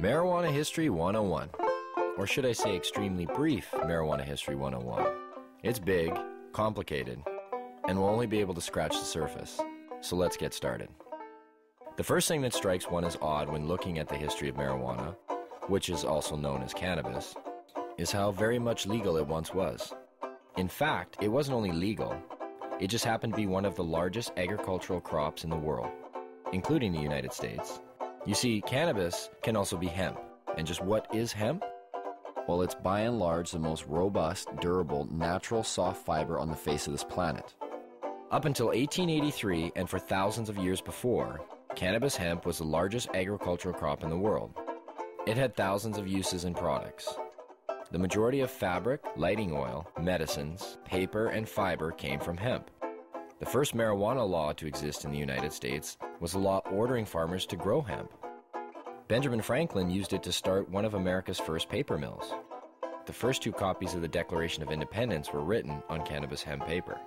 Marijuana History 101, or should I say extremely brief Marijuana History 101. It's big, complicated, and we'll only be able to scratch the surface. So let's get started. The first thing that strikes one as odd when looking at the history of marijuana, which is also known as cannabis, is how very much legal it once was. In fact, it wasn't only legal, it just happened to be one of the largest agricultural crops in the world, including the United States. You see, cannabis can also be hemp. And just what is hemp? Well, it's by and large the most robust, durable, natural soft fiber on the face of this planet. Up until 1883, and for thousands of years before, cannabis hemp was the largest agricultural crop in the world. It had thousands of uses and products. The majority of fabric, lighting oil, medicines, paper, and fiber came from hemp. The first marijuana law to exist in the United States was a law ordering farmers to grow hemp. Benjamin Franklin used it to start one of America's first paper mills. The first two copies of the Declaration of Independence were written on cannabis hemp paper.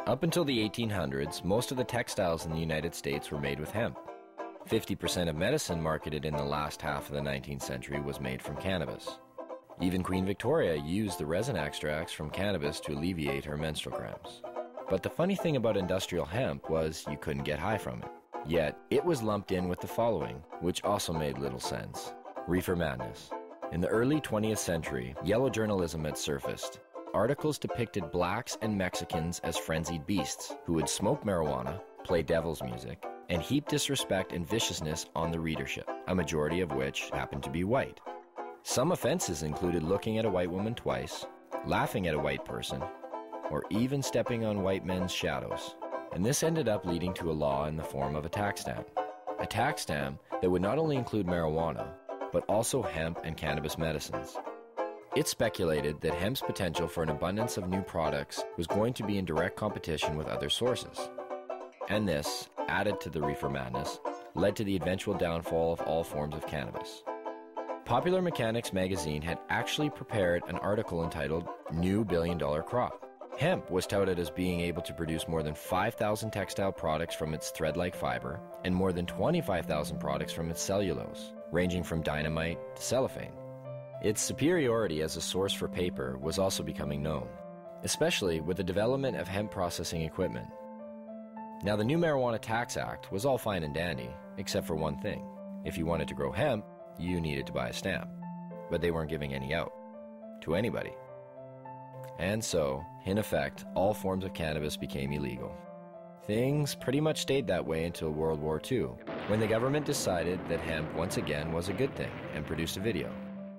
Up until the 1800s, most of the textiles in the United States were made with hemp. 50% of medicine marketed in the last half of the 19th century was made from cannabis. Even Queen Victoria used the resin extracts from cannabis to alleviate her menstrual cramps. But the funny thing about industrial hemp was you couldn't get high from it. Yet, it was lumped in with the following, which also made little sense. Reefer madness. In the early 20th century, yellow journalism had surfaced. Articles depicted blacks and Mexicans as frenzied beasts who would smoke marijuana, play devil's music, and heap disrespect and viciousness on the readership, a majority of which happened to be white. Some offenses included looking at a white woman twice, laughing at a white person, or even stepping on white men's shadows. And this ended up leading to a law in the form of a tax stamp. A tax stamp that would not only include marijuana, but also hemp and cannabis medicines. It's speculated that hemp's potential for an abundance of new products was going to be in direct competition with other sources. And this, added to the reefer madness, led to the eventual downfall of all forms of cannabis. Popular Mechanics magazine had actually prepared an article entitled New Billion-Dollar Crop. Hemp was touted as being able to produce more than 5,000 textile products from its thread-like fiber and more than 25,000 products from its cellulose, ranging from dynamite to cellophane. Its superiority as a source for paper was also becoming known, especially with the development of hemp processing equipment. Now, the new Marijuana Tax Act was all fine and dandy, except for one thing. If you wanted to grow hemp, you needed to buy a stamp, but they weren't giving any out to anybody. And so, in effect, all forms of cannabis became illegal. Things pretty much stayed that way until World War II, when the government decided that hemp once again was a good thing and produced a video,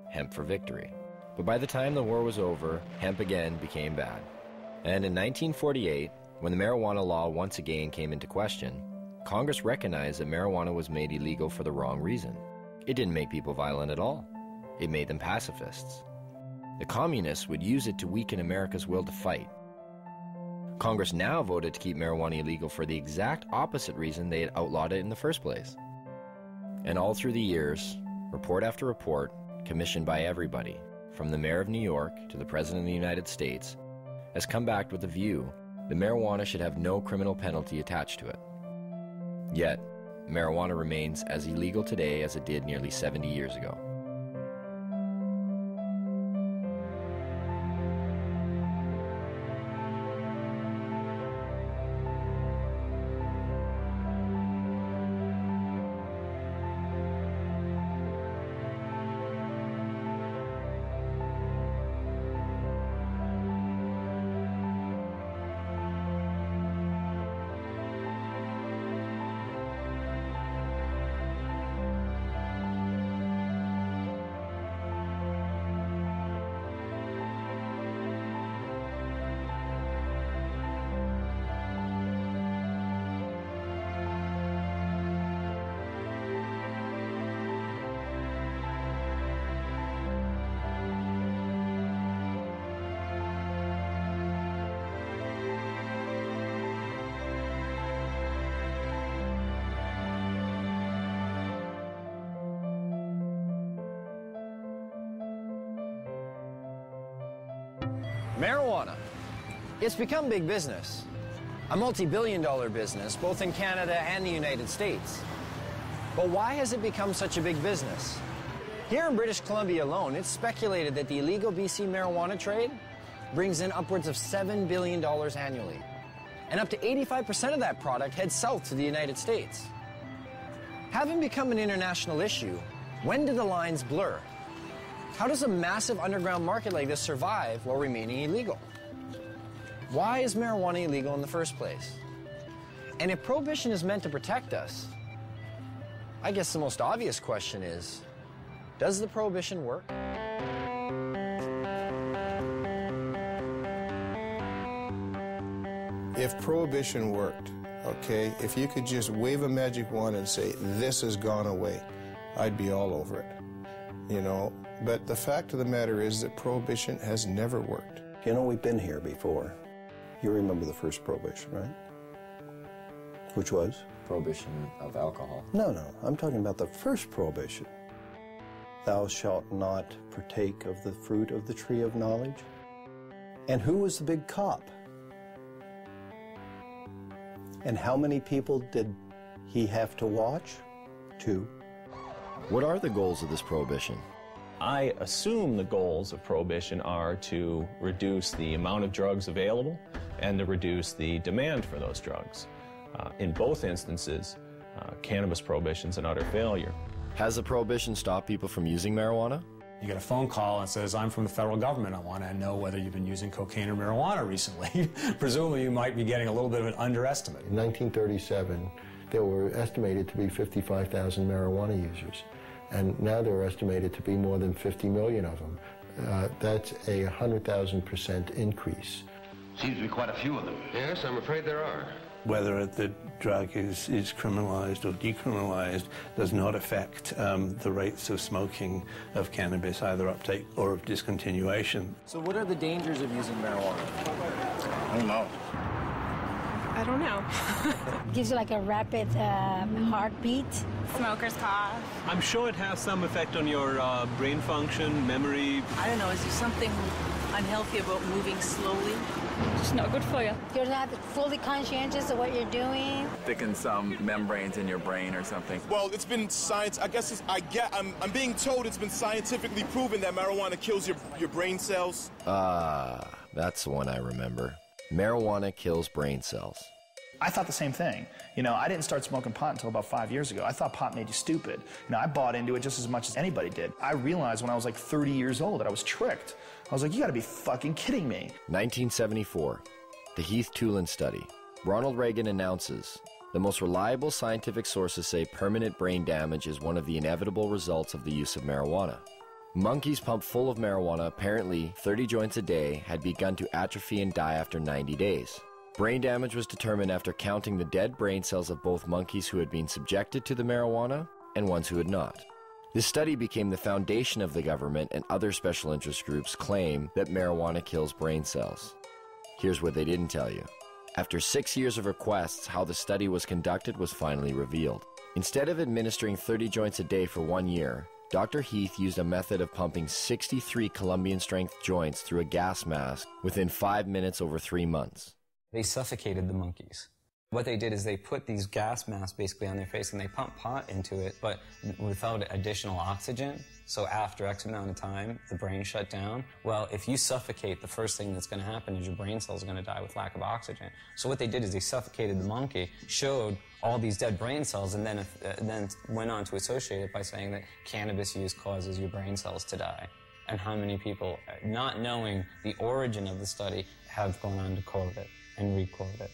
Hemp for Victory. But by the time the war was over, hemp again became bad. And in 1948, when the marijuana law once again came into question, Congress recognized that marijuana was made illegal for the wrong reason. It didn't make people violent at all. It made them pacifists. The communists would use it to weaken America's will to fight. Congress now voted to keep marijuana illegal for the exact opposite reason they had outlawed it in the first place. And all through the years, report after report, commissioned by everybody, from the mayor of New York to the president of the United States, has come back with the view that marijuana should have no criminal penalty attached to it. Yet, marijuana remains as illegal today as it did nearly 70 years ago. Marijuana. It's become big business. A multi-billion-dollar business, both in Canada and the United States. But why has it become such a big business? Here in British Columbia alone, it's speculated that the illegal BC marijuana trade brings in upwards of $7 billion annually. And up to 85% of that product heads south to the United States. Having become an international issue, when do the lines blur? How does a massive underground market like this survive while remaining illegal? Why is marijuana illegal in the first place? And if prohibition is meant to protect us, I guess the most obvious question is, does the prohibition work? If prohibition worked, okay, if you could just wave a magic wand and say, this has gone away, I'd be all over it, you know. But the fact of the matter is that prohibition has never worked. You know, we've been here before. You remember the first prohibition, right? Which was? Prohibition of alcohol. No, I'm talking about the first prohibition. Thou shalt not partake of the fruit of the tree of knowledge. And who was the big cop? And how many people did he have to watch? 2. What are the goals of this prohibition? I assume the goals of prohibition are to reduce the amount of drugs available and to reduce the demand for those drugs. In both instances, cannabis prohibition's an utter failure. Has the prohibition stopped people from using marijuana? You get a phone call and says, I'm from the federal government. I want to know whether you've been using cocaine or marijuana recently. Presumably you might be getting a little bit of an underestimate. In 1937, there were estimated to be 55,000 marijuana users. And now there are estimated to be more than 50 million of them. That's a 100,000% increase. Seems to be quite a few of them. Yes, I'm afraid there are. Whether the drug is criminalized or decriminalized does not affect the rates of smoking of cannabis, either uptake or of discontinuation. So what are the dangers of using marijuana? I don't know. I don't know. Gives you like a rapid heartbeat. Smoker's cough. I'm sure it has some effect on your brain function, memory. I don't know, is there something unhealthy about moving slowly? It's not good for you. You're not fully conscientious of what you're doing. Thickens some membranes in your brain or something. Well, it's been science. I guess I'm being told it's been scientifically proven that marijuana kills your brain cells. That's the one I remember. Marijuana kills brain cells. I thought the same thing. You know, I didn't start smoking pot until about 5 years ago. I thought pot made you stupid. You know, I bought into it just as much as anybody did. I realized when I was like 30 years old that I was tricked. I was like, you gotta be fucking kidding me. 1974, the Heath-Tulin study. Ronald Reagan announces, the most reliable scientific sources say permanent brain damage is one of the inevitable results of the use of marijuana. Monkeys pumped full of marijuana, apparently 30 joints a day, had begun to atrophy and die after 90 days. Brain damage was determined after counting the dead brain cells of both monkeys who had been subjected to the marijuana and ones who had not. This study became the foundation of the government, and other special interest groups claim that marijuana kills brain cells. Here's what they didn't tell you. After 6 years of requests, how the study was conducted was finally revealed. Instead of administering 30 joints a day for 1 year, Dr. Heath used a method of pumping 63 Colombian-strength joints through a gas mask within 5 minutes over 3 months. They suffocated the monkeys. What they did is they put these gas masks basically on their face and they pumped pot into it, but without additional oxygen. So after X amount of time, the brain shut down. Well, if you suffocate, the first thing that's going to happen is your brain cells are going to die with lack of oxygen. So what they did is they suffocated the monkey, showed all these dead brain cells, and then went on to associate it by saying that cannabis use causes your brain cells to die. And how many people, not knowing the origin of the study, have gone on to quote it and re-quote it.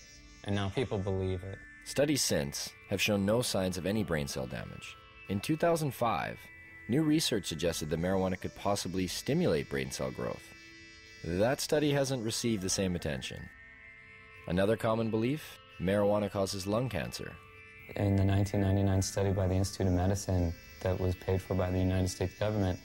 And now people believe it. Studies since have shown no signs of any brain cell damage. In 2005, new research suggested that marijuana could possibly stimulate brain cell growth. That study hasn't received the same attention. Another common belief? Marijuana causes lung cancer. In the 1999 study by the Institute of Medicine that was paid for by the United States government,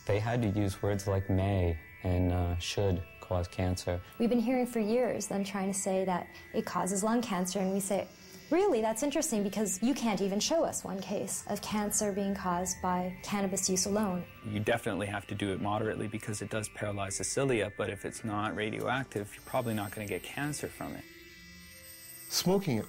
they had to use words like may and should cause cancer. We've been hearing for years them trying to say that it causes lung cancer, and we say, really, that's interesting because you can't even show us one case of cancer being caused by cannabis use alone. You definitely have to do it moderately because it does paralyze the cilia, but if it's not radioactive, you're probably not going to get cancer from it. Smoking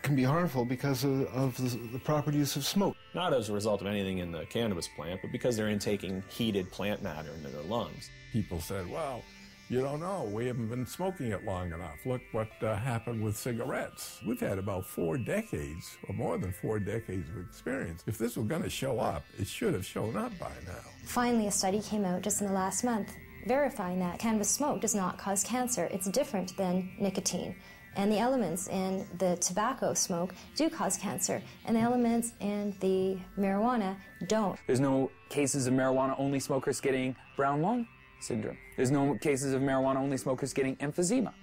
can be harmful because of the proper use of smoke. not as a result of anything in the cannabis plant, but because they're intaking heated plant matter into their lungs. People said, well, you don't know, we haven't been smoking it long enough. Look what happened with cigarettes. We've had about 4 decades, or more than 4 decades of experience. If this was going to show up, it should have shown up by now. Finally, a study came out just in the last month verifying that cannabis smoke does not cause cancer. It's different than nicotine. And the elements in the tobacco smoke do cause cancer, and the elements in the marijuana don't. There's no cases of marijuana-only smokers getting brown lung syndrome. There's no cases of marijuana-only smokers getting emphysema.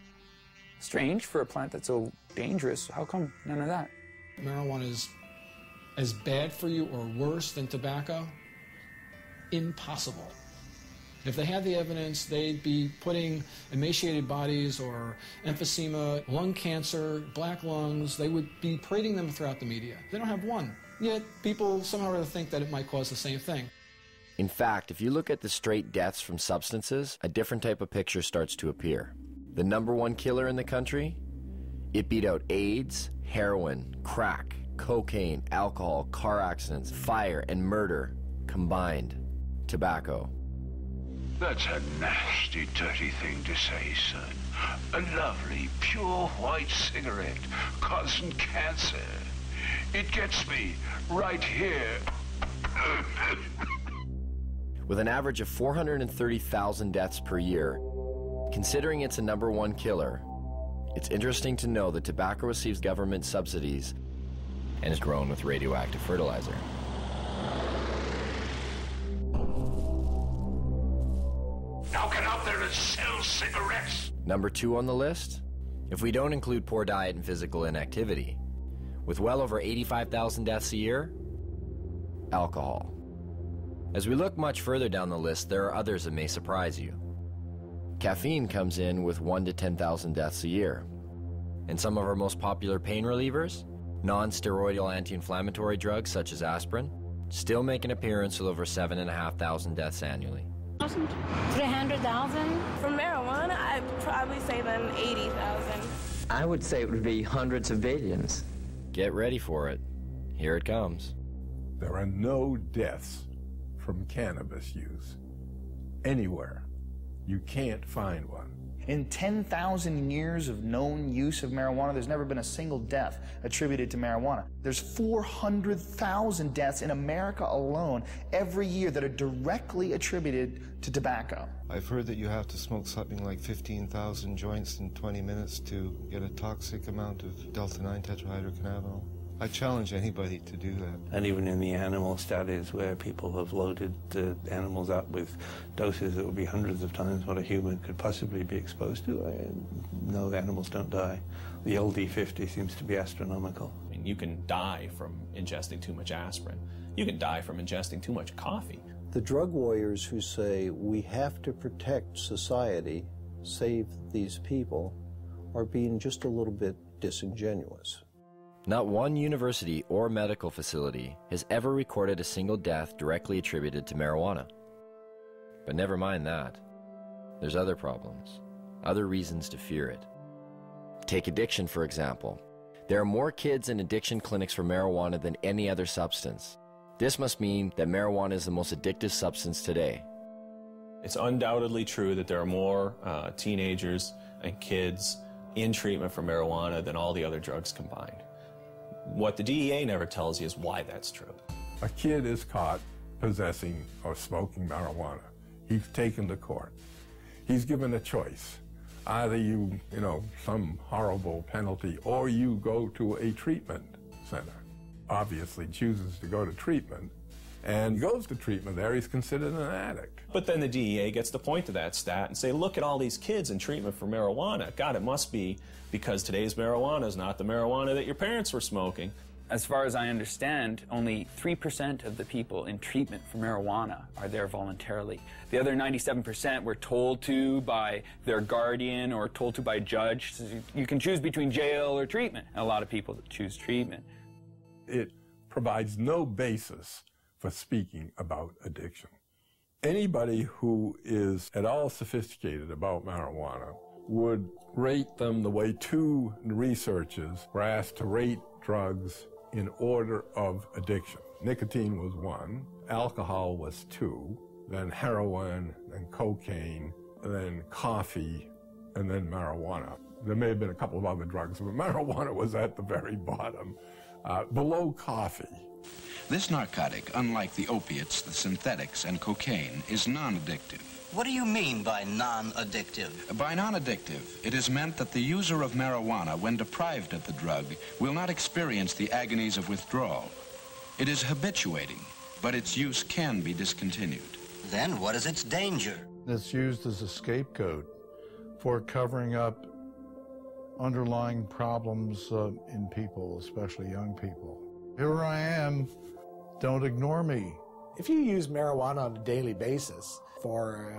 Strange for a plant that's so dangerous. How come none of that? Marijuana is as bad for you or worse than tobacco? Impossible. If they had the evidence, they'd be putting emaciated bodies or emphysema, lung cancer, black lungs, they would be parading them throughout the media. They don't have one. Yet people somehow or other think that it might cause the same thing. In fact, if you look at the straight deaths from substances, a different type of picture starts to appear. The #1 killer in the country? It beat out AIDS, heroin, crack, cocaine, alcohol, car accidents, fire, and murder combined. Tobacco. That's a nasty, dirty thing to say, son. A lovely, pure white cigarette causing cancer. It gets me right here. With an average of 430,000 deaths per year, considering it's a #1 killer, it's interesting to know that tobacco receives government subsidies and is grown with radioactive fertilizer. Now get out there and sell cigarettes. #2 on the list? If we don't include poor diet and physical inactivity, with well over 85,000 deaths a year, alcohol. As we look much further down the list, there are others that may surprise you. Caffeine comes in with 1 to 10,000 deaths a year. And some of our most popular pain relievers, non-steroidal anti-inflammatory drugs such as aspirin, still make an appearance with over 7,500 deaths annually. 300,000? For marijuana, I'd probably say then 80,000. I would say it would be hundreds of billions. Get ready for it. Here it comes. There are no deaths from cannabis use anywhere. You can't find one. In 10,000 years of known use of marijuana, there's never been a single death attributed to marijuana. There's 400,000 deaths in America alone every year that are directly attributed to tobacco. I've heard that you have to smoke something like 15,000 joints in 20 minutes to get a toxic amount of delta-9 tetrahydrocannabinol. I challenge anybody to do that. And even in the animal studies where people have loaded the animals up with doses that would be hundreds of times what a human could possibly be exposed to, no, the animals don't die. The LD50 seems to be astronomical. I mean, you can die from ingesting too much aspirin. You can die from ingesting too much coffee. The drug warriors who say we have to protect society, save these people, are being just a little bit disingenuous. Not one university or medical facility has ever recorded a single death directly attributed to marijuana. But never mind that. There's other problems, other reasons to fear it. Take addiction, for example. There are more kids in addiction clinics for marijuana than any other substance. This must mean that marijuana is the most addictive substance today. It's undoubtedly true that there are more teenagers and kids in treatment for marijuana than all the other drugs combined. What the DEA never tells you is why that's true. A kid is caught possessing or smoking marijuana. He's taken to court. He's given a choice. Either you some horrible penalty, or you go to a treatment center. Obviously chooses to go to treatment, and goes to treatment there, he's considered an addict. But then the DEA gets to point to that stat and say, look at all these kids in treatment for marijuana. God, it must be because today's marijuana is not the marijuana that your parents were smoking. As far as I understand, only 3% of the people in treatment for marijuana are there voluntarily. The other 97% were told to by their guardian or told to by a judge. So you can choose between jail or treatment. And a lot of people choose treatment. It provides no basis for speaking about addiction. Anybody who is at all sophisticated about marijuana would rate them the way two researchers were asked to rate drugs in order of addiction. Nicotine was 1, alcohol was 2, then heroin, then cocaine, then coffee, and then marijuana. There may have been a couple of other drugs, but marijuana was at the very bottom, below coffee. This narcotic, unlike the opiates, the synthetics, and cocaine, is non-addictive. What do you mean by non-addictive? By non-addictive, it is meant that the user of marijuana, when deprived of the drug, will not experience the agonies of withdrawal. It is habituating, but its use can be discontinued. Then what is its danger? It's used as a scapegoat for covering up underlying problems in people, especially young people. Here I am, don't ignore me. If you use marijuana on a daily basis for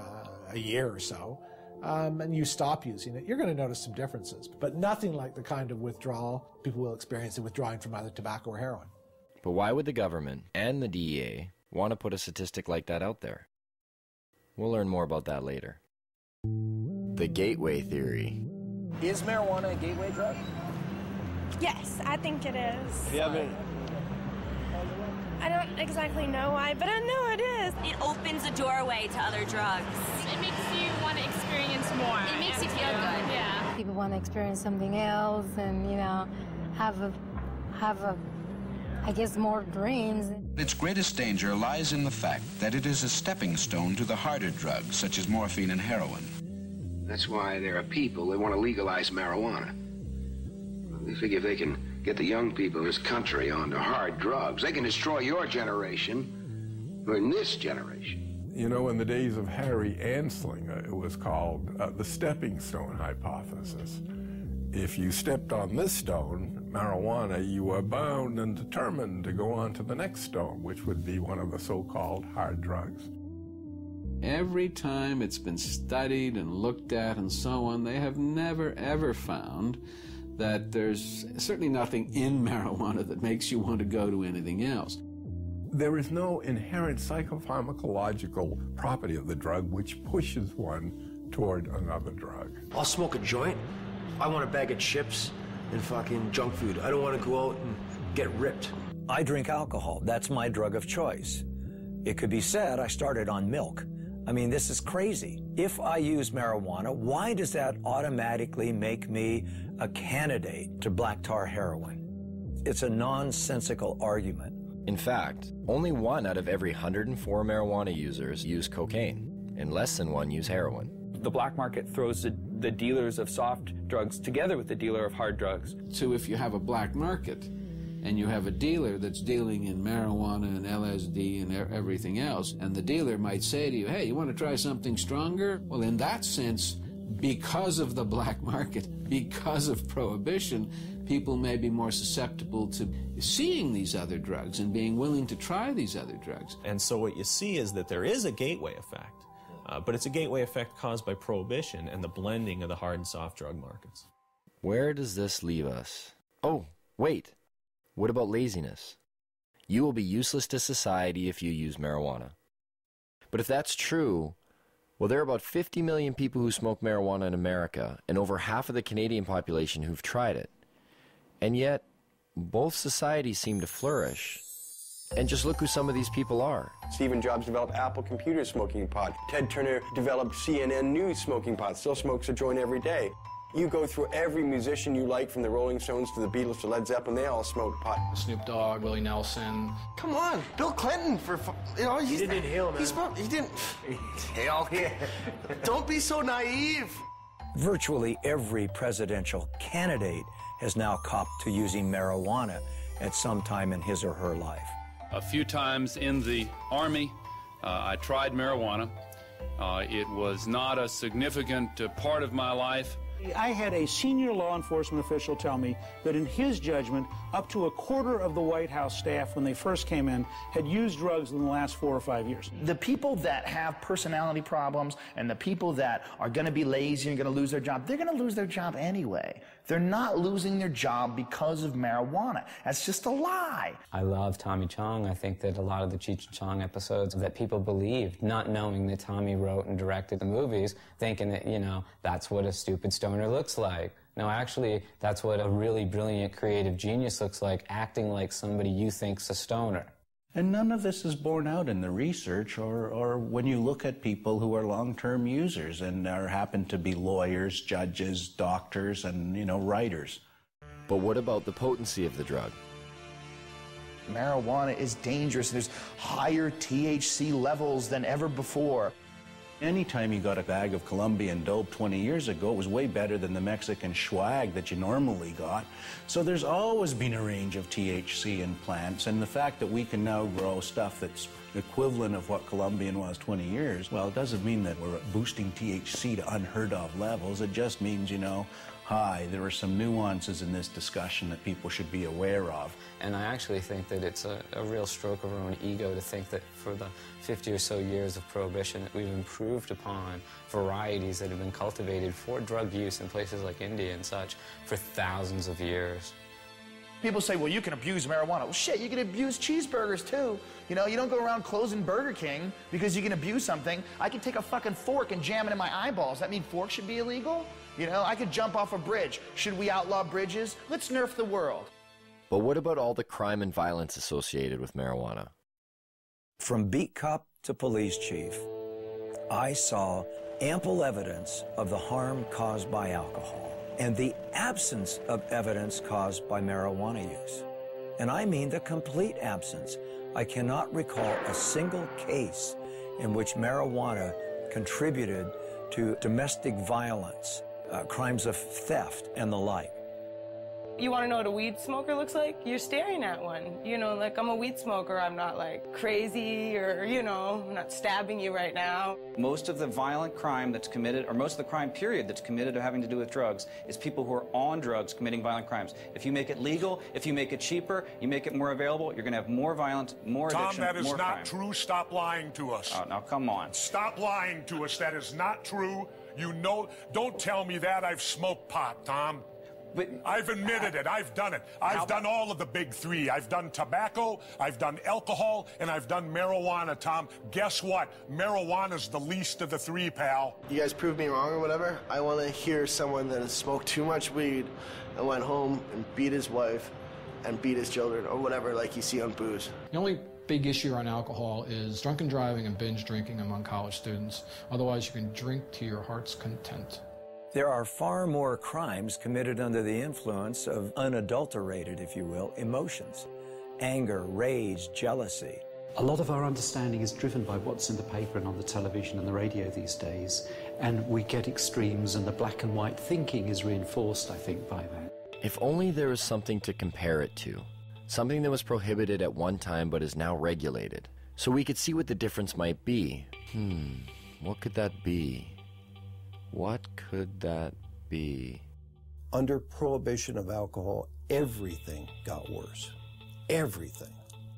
a year or so, and you stop using it, you're going to notice some differences, but nothing like the kind of withdrawal people will experience in withdrawing from either tobacco or heroin. But why would the government and the DEA want to put a statistic like that out there? We'll learn more about that later. The gateway theory. Is marijuana a gateway drug? Yes, I think it is. Yeah, but I don't exactly know why, but I know it is. It opens a doorway to other drugs. It makes you want to experience more. It makes you feel good. Yeah. People want to experience something else and, you know, have a I guess, more dreams. Its greatest danger lies in the fact that it is a stepping stone to the harder drugs, such as morphine and heroin. That's why there are people that want to legalize marijuana. They figure if they can get the young people in this country onto hard drugs, they can destroy your generation, or in this generation. You know, in the days of Harry Anslinger, it was called the stepping stone hypothesis. If you stepped on this stone, marijuana, you were bound and determined to go on to the next stone, which would be one of the so-called hard drugs. Every time it's been studied and looked at and so on, they have never, ever found that there's certainly nothing in marijuana that makes you want to go to anything else. There is no inherent psychopharmacological property of the drug which pushes one toward another drug. I'll smoke a joint. I want a bag of chips and fucking junk food. I don't want to go out and get ripped. I drink alcohol. That's my drug of choice. It could be said I started on milk. I mean, this is crazy. If I use marijuana, why does that automatically make me a candidate to black tar heroin? It's a nonsensical argument. In fact, only 1 out of every 104 marijuana users use cocaine, and less than 1 use heroin. The black market throws the dealers of soft drugs together with the dealer of hard drugs. So if you have a black market and you have a dealer that's dealing in marijuana and LSD and everything else, and the dealer might say to you, hey, you want to try something stronger? Well, in that sense, because of the black market, because of prohibition, people may be more susceptible to seeing these other drugs and being willing to try these other drugs. And so what you see is that there is a gateway effect. But it's a gateway effect caused by prohibition and the blending of the hard and soft drug markets. Where does this leave us? Oh, wait. What about laziness? You will be useless to society if you use marijuana. But if that's true, well, there are about 50 million people who smoke marijuana in America, and over half of the Canadian population who've tried it. And yet, both societies seem to flourish. And just look who some of these people are. Stephen Jobs developed Apple Computer smoking pot. Ted Turner developed CNN News smoking pot. Still smokes a joint every day. You go through every musician you like, from the Rolling Stones to the Beatles to Led Zeppelin, they all smoked pot. Snoop Dogg, Willie Nelson. Come on, Bill Clinton, he didn't inhale, man. He didn't inhale. Don't be so naive. Virtually every presidential candidate has now copped to using marijuana at some time in his or her life. A few times in the Army, I tried marijuana. It was not a significant part of my life. I had a senior law enforcement official tell me that in his judgment, up to a quarter of the White House staff when they first came in had used drugs in the last 4 or 5 years. The people that have personality problems and the people that are going to be lazy and going to lose their job, they're going to lose their job anyway. They're not losing their job because of marijuana. That's just a lie. I love Tommy Chong. I think that a lot of the Cheech and Chong episodes that people believed, not knowing that Tommy wrote and directed the movies, thinking that, you know, that's what a stupid stoner looks like. No, actually, that's what a really brilliant creative genius looks like, acting like somebody you think's a stoner. And none of this is borne out in the research or when you look at people who are long-term users and happen to be lawyers, judges, doctors, and, writers. But what about the potency of the drug? Marijuana is dangerous. There's higher THC levels than ever before. Anytime you got a bag of Colombian dope 20 years ago, it was way better than the Mexican swag that you normally got. So there's always been a range of THC in plants, and the fact that we can now grow stuff that's equivalent of what Colombian was 20 years, well, it doesn't mean that we're boosting THC to unheard of levels. It just means, hi, there are some nuances in this discussion that people should be aware of. And I actually think that it's a real stroke of our own ego to think that for the 50 or so years of Prohibition that we've improved upon varieties that have been cultivated for drug use in places like India and such for thousands of years. People say, well, you can abuse marijuana. Well, shit, you can abuse cheeseburgers, too. You don't go around closing Burger King because you can abuse something. I can take a fucking fork and jam it in my eyeballs. That mean forks should be illegal? I could jump off a bridge. Should we outlaw bridges? Let's nerf the world. But what about all the crime and violence associated with marijuana? From beat cop to police chief, I saw ample evidence of the harm caused by alcohol and the absence of evidence caused by marijuana use. And I mean the complete absence. I cannot recall a single case in which marijuana contributed to domestic violence, crimes of theft, and the like. You want to know what a weed smoker looks like? You're staring at one. Like I'm a weed smoker. I'm not like crazy or, I'm not stabbing you right now. Most of the violent crime that's committed, or most of the crime period that's committed or having to do with drugs, is people who are on drugs committing violent crimes. If you make it legal, if you make it cheaper, you make it more available, you're going to have more violence, more addiction, Tom, that is more not crime. true. Stop lying to us. Oh, now come on. Stop lying to us. That is not true. Don't tell me that. I've smoked pot, Tom. But I've admitted it. I've done it. I've done all of the big three. I've done tobacco, I've done alcohol, and I've done marijuana, Tom. Guess what? Marijuana's the least of the three, pal. You guys prove me wrong or whatever. I want to hear someone that has smoked too much weed and went home and beat his wife and beat his children or whatever like you see on booze. The only big issue on alcohol is drunken driving and binge drinking among college students. Otherwise, you can drink to your heart's content. There are far more crimes committed under the influence of unadulterated, if you will, emotions. Anger, rage, jealousy. A lot of our understanding is driven by what's in the paper and on the television and the radio these days, and we get extremes, and the black and white thinking is reinforced, I think, by that. If only there was something to compare it to. Something that was prohibited at one time but is now regulated. So we could see what the difference might be. What could that be? What could that be? Under prohibition of alcohol, everything got worse. Everything.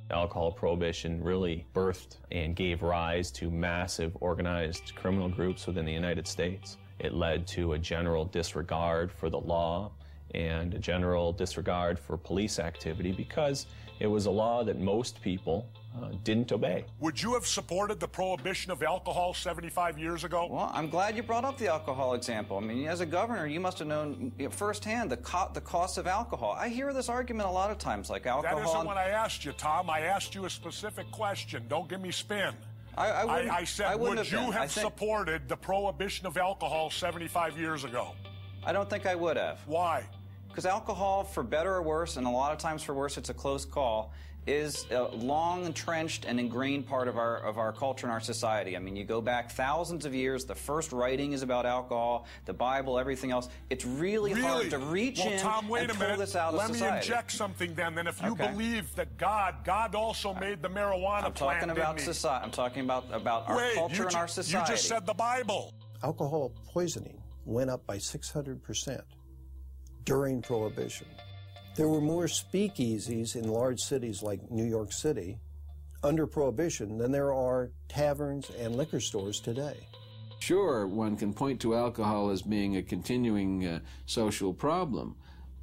Alcohol prohibition really birthed and gave rise to massive organized criminal groups within the United States. It led to a general disregard for the law and a general disregard for police activity because it was a law that most people didn't obey. Would you have supported the prohibition of alcohol 75 years ago? Well, I'm glad you brought up the alcohol example. I mean, as a governor, you must have known firsthand the cost of alcohol. I hear this argument a lot of times, like alcohol. That isn't what I asked you, Tom. I asked you a specific question. Don't give me spin. I said, would you have supported the prohibition of alcohol 75 years ago? I don't think I would have. Why? Because alcohol, for better or worse, and a lot of times for worse, it's a close call, is a long entrenched and ingrained part of our culture and our society. I mean, you go back thousands of years, the first writing is about alcohol, the Bible, everything else. It's really hard to reach in Tom, wait and a pull minute. this out of society. Let me inject something then. Then if you believe that God also made the marijuana plant, I'm talking about our culture and our society. You just said the Bible. Alcohol poisoning went up by 600% during Prohibition. There were more speakeasies in large cities like New York City under Prohibition than there are taverns and liquor stores today. Sure, one can point to alcohol as being a continuing social problem,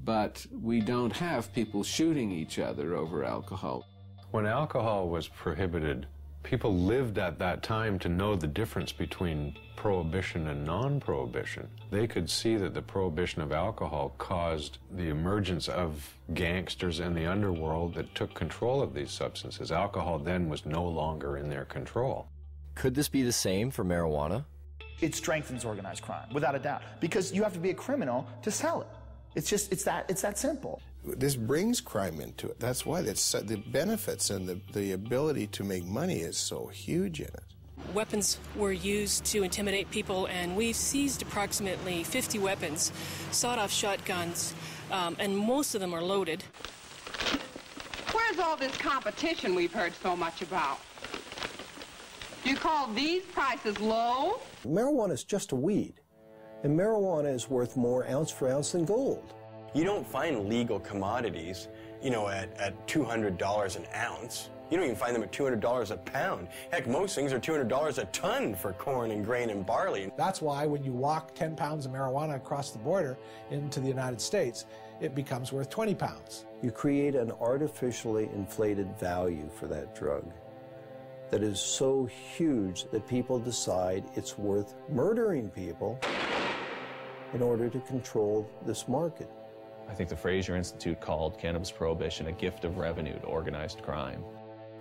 but we don't have people shooting each other over alcohol. When alcohol was prohibited People lived at that time to know the difference between prohibition and non-prohibition. They could see that the prohibition of alcohol caused the emergence of gangsters in the underworld that took control of these substances. Alcohol then was no longer in their control. Could this be the same for marijuana? It strengthens organized crime, without a doubt, because you have to be a criminal to sell it. It's that simple. This brings crime into it. That's why the benefits and the ability to make money is so huge in it. Weapons were used to intimidate people, and we've seized approximately 50 weapons, sawed-off shotguns, and most of them are loaded. Where's all this competition we've heard so much about? Do you call these prices low? Marijuana is just a weed, and marijuana is worth more ounce for ounce than gold. You don't find legal commodities, you know, at $200 an ounce. You don't even find them at $200 a pound. Heck, most things are $200 a ton for corn and grain and barley. That's why when you walk 10 pounds of marijuana across the border into the United States, it becomes worth 20 pounds. You create an artificially inflated value for that drug that is so huge that people decide it's worth murdering people in order to control this market. I think the Fraser Institute called cannabis prohibition a gift of revenue to organized crime.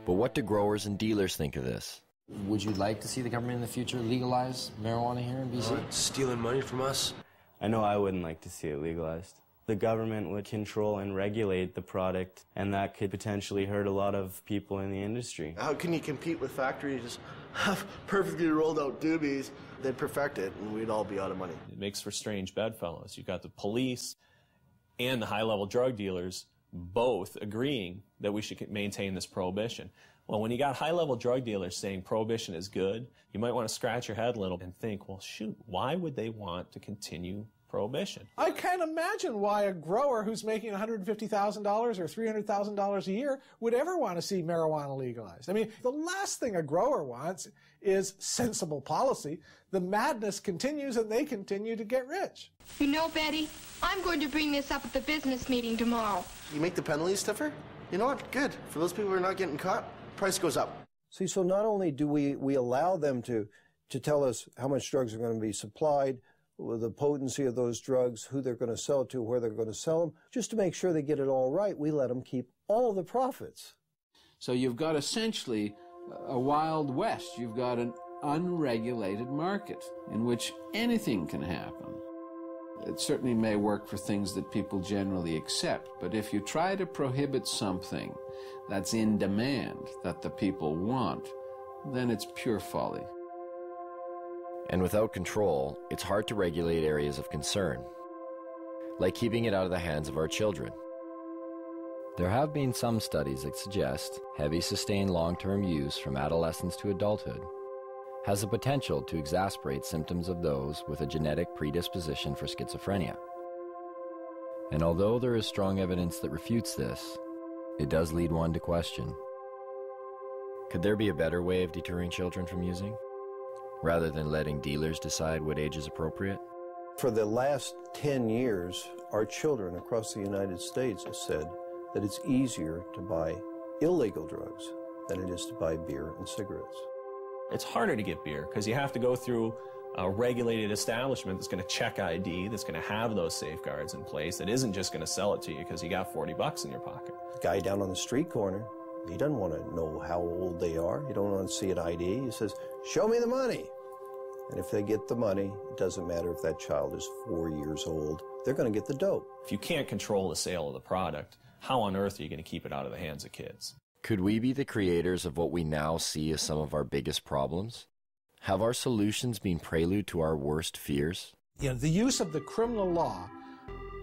But what do growers and dealers think of this? Would you like to see the government in the future legalize marijuana here in BC? Stealing money from us? I know I wouldn't like to see it legalized. The government would control and regulate the product, and that could potentially hurt a lot of people in the industry. How can you compete with factories just have perfectly rolled out doobies? They'd perfect it, and we'd all be out of money. It makes for strange bedfellows. You've got the police and the high-level drug dealers both agreeing that we should maintain this prohibition. Well, when you got high-level drug dealers saying prohibition is good, you might want to scratch your head a little and think, well, shoot, why would they want to continue prohibition? I can't imagine why a grower who's making $150,000 or $300,000 a year would ever want to see marijuana legalized. I mean, the last thing a grower wants is sensible policy. The madness continues and they continue to get rich. You know, Betty, I'm going to bring this up at the business meeting tomorrow. You make the penalties stiffer? You know what? Good. For those people who are not getting caught, price goes up. See, so not only do we allow them to tell us how much drugs are going to be supplied, the potency of those drugs, who they're going to sell to, where they're going to sell them, just to make sure they get it all right, we let them keep all the profits. So you've got essentially a Wild West. You've got an unregulated market in which anything can happen. It certainly may work for things that people generally accept, but if you try to prohibit something that's in demand, that the people want, then it's pure folly. And without control, it's hard to regulate areas of concern, like keeping it out of the hands of our children. There have been some studies that suggest heavy sustained long-term use from adolescence to adulthood has the potential to exacerbate symptoms of those with a genetic predisposition for schizophrenia. And although there is strong evidence that refutes this, it does lead one to question, could there be a better way of deterring children from using, rather than letting dealers decide what age is appropriate? For the last 10 years, our children across the United States have said that it's easier to buy illegal drugs than it is to buy beer and cigarettes. It's harder to get beer because you have to go through a regulated establishment that's going to check ID, that's going to have those safeguards in place, that isn't just going to sell it to you because you got 40 bucks in your pocket. The guy down on the street corner, he doesn't want to know how old they are. You don't want to see an ID. He says, show me the money. And if they get the money, it doesn't matter if that child is 4 years old. They're going to get the dope. If you can't control the sale of the product, how on earth are you going to keep it out of the hands of kids? Could we be the creators of what we now see as some of our biggest problems? Have our solutions been prelude to our worst fears? You know, the use of the criminal law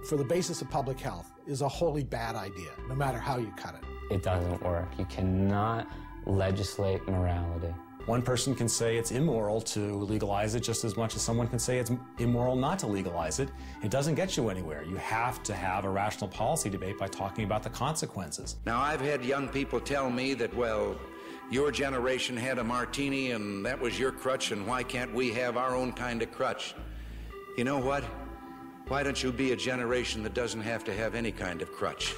for the basis of public health is a wholly bad idea, no matter how you cut it. It doesn't work. You cannot legislate morality. One person can say it's immoral to legalize it just as much as someone can say it's immoral not to legalize it. It doesn't get you anywhere. You have to have a rational policy debate by talking about the consequences. Now, I've had young people tell me that, well, your generation had a martini and that was your crutch, and why can't we have our own kind of crutch? You know what? Why don't you be a generation that doesn't have to have any kind of crutch?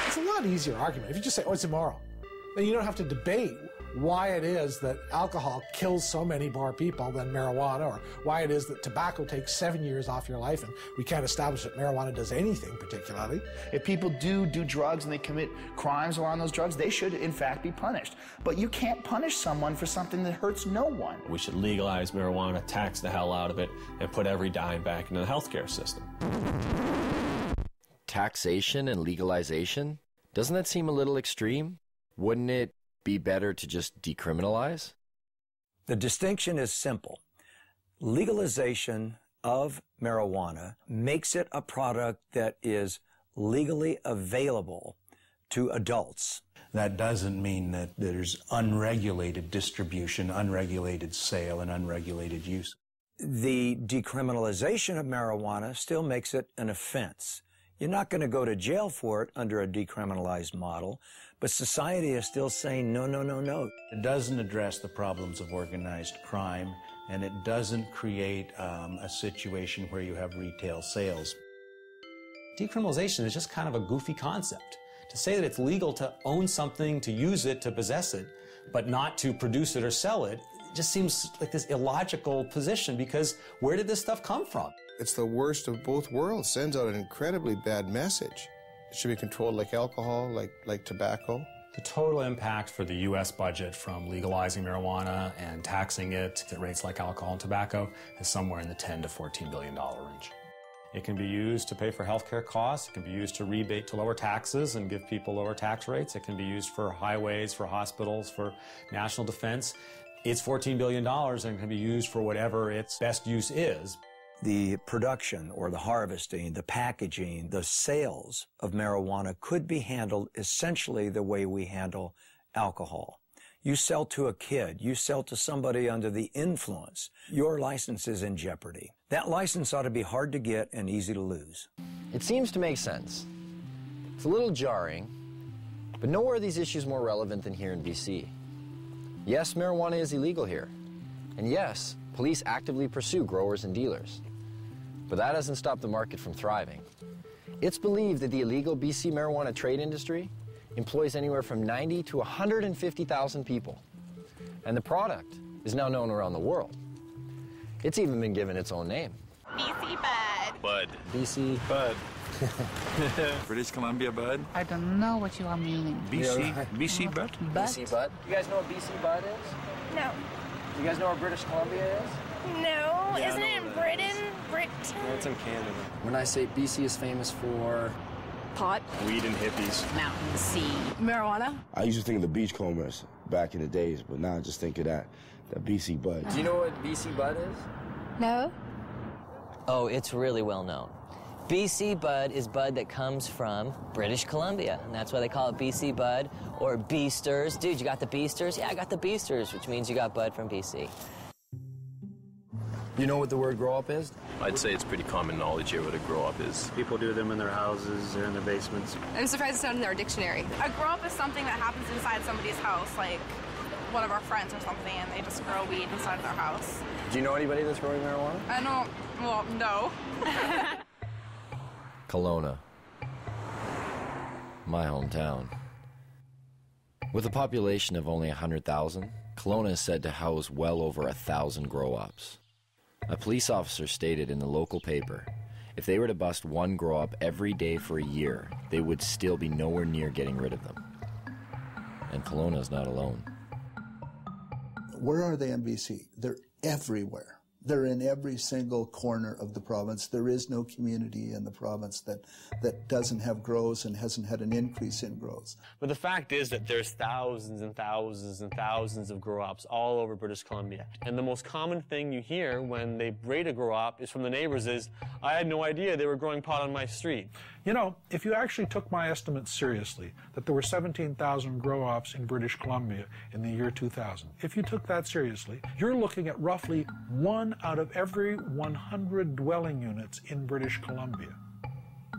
It's a lot easier argument if you just say, oh, it's immoral. Then you don't have to debate why it is that alcohol kills so many more people than marijuana, or why it is that tobacco takes 7 years off your life, and we can't establish that marijuana does anything particularly. If people do drugs and they commit crimes while on those drugs, they should in fact be punished. But you can't punish someone for something that hurts no one. We should legalize marijuana, tax the hell out of it, and put every dime back into the healthcare system. Taxation and legalization? Doesn't that seem a little extreme? Wouldn't it be better to just decriminalize? The distinction is simple. Legalization of marijuana makes it a product that is legally available to adults. That doesn't mean that there's unregulated distribution, unregulated sale, and unregulated use. The decriminalization of marijuana still makes it an offense. You're not going to go to jail for it under a decriminalized model, but society is still saying no, no, no, no. It doesn't address the problems of organized crime, and it doesn't create a situation where you have retail sales. Decriminalization is just kind of a goofy concept. To say that it's legal to own something, to use it, to possess it, but not to produce it or sell it, just seems like this illogical position, because where did this stuff come from? It's the worst of both worlds. Sends out an incredibly bad message. It should be controlled like alcohol, like tobacco. The total impact for the U.S. budget from legalizing marijuana and taxing it at rates like alcohol and tobacco is somewhere in the $10 to $14 billion range. It can be used to pay for healthcare costs. It can be used to rebate to lower taxes and give people lower tax rates. It can be used for highways, for hospitals, for national defense. It's $14 billion and can be used for whatever its best use is. The production or the harvesting, the packaging, the sales of marijuana could be handled essentially the way we handle alcohol. You sell to a kid, you sell to somebody under the influence, your license is in jeopardy. That license ought to be hard to get and easy to lose. It seems to make sense. It's a little jarring, but nowhere are these issues more relevant than here in BC. Yes, marijuana is illegal here. And yes, police actively pursue growers and dealers. But that hasn't stopped the market from thriving. It's believed that the illegal BC marijuana trade industry employs anywhere from 90 to 150,000 people. And the product is now known around the world. It's even been given its own name. BC Bud. Bud. BC Bud. British Columbia Bud. I don't know what you are meaning. BC Bud? BC Bud. You guys know what BC Bud is? No. You guys know where British Columbia is? No. Isn't it in Britain? No, it's in Canada. When I say BC is famous for pot, weed and hippies, mountain, sea, marijuana. I used to think of the beachcombers back in the days, but now I just think of that BC Bud. Do you know what BC Bud is? No. Oh, it's really well known. BC Bud is bud that comes from British Columbia, and that's why they call it BC Bud or Beasters. Dude, you got the Beasters? Yeah, I got the Beasters, which means you got bud from BC. You know what the word grow up is? I'd say it's pretty common knowledge here what a grow up is. People do them in their houses or in their basements. I'm surprised it's not in their dictionary. A grow up is something that happens inside somebody's house, like one of our friends or something, and they just grow weed inside of their house. Do you know anybody that's growing marijuana? I don't, well, no. Kelowna, my hometown. With a population of only 100,000, Kelowna is said to house well over 1,000 grow-ups. A police officer stated in the local paper, if they were to bust one grow-up every day for a year, they would still be nowhere near getting rid of them. And Kelowna is not alone. Where are they in BC? They're everywhere. They're in every single corner of the province. There is no community in the province that doesn't have grows and hasn't had an increase in grows. But the fact is that there's thousands and thousands and thousands of grow-ops all over British Columbia. And the most common thing you hear when they raid a grow-op is from the neighbors is, I had no idea they were growing pot on my street. You know, if you actually took my estimates seriously, that there were 17,000 grow-ops in British Columbia in the year 2000, if you took that seriously, you're looking at roughly 1 out of every 100 dwelling units in British Columbia.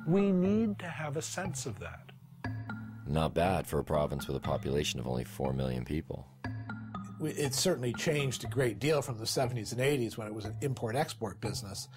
We need to have a sense of that. Not bad for a province with a population of only 4 million people. It's certainly changed a great deal from the 70s and 80s when it was an import-export business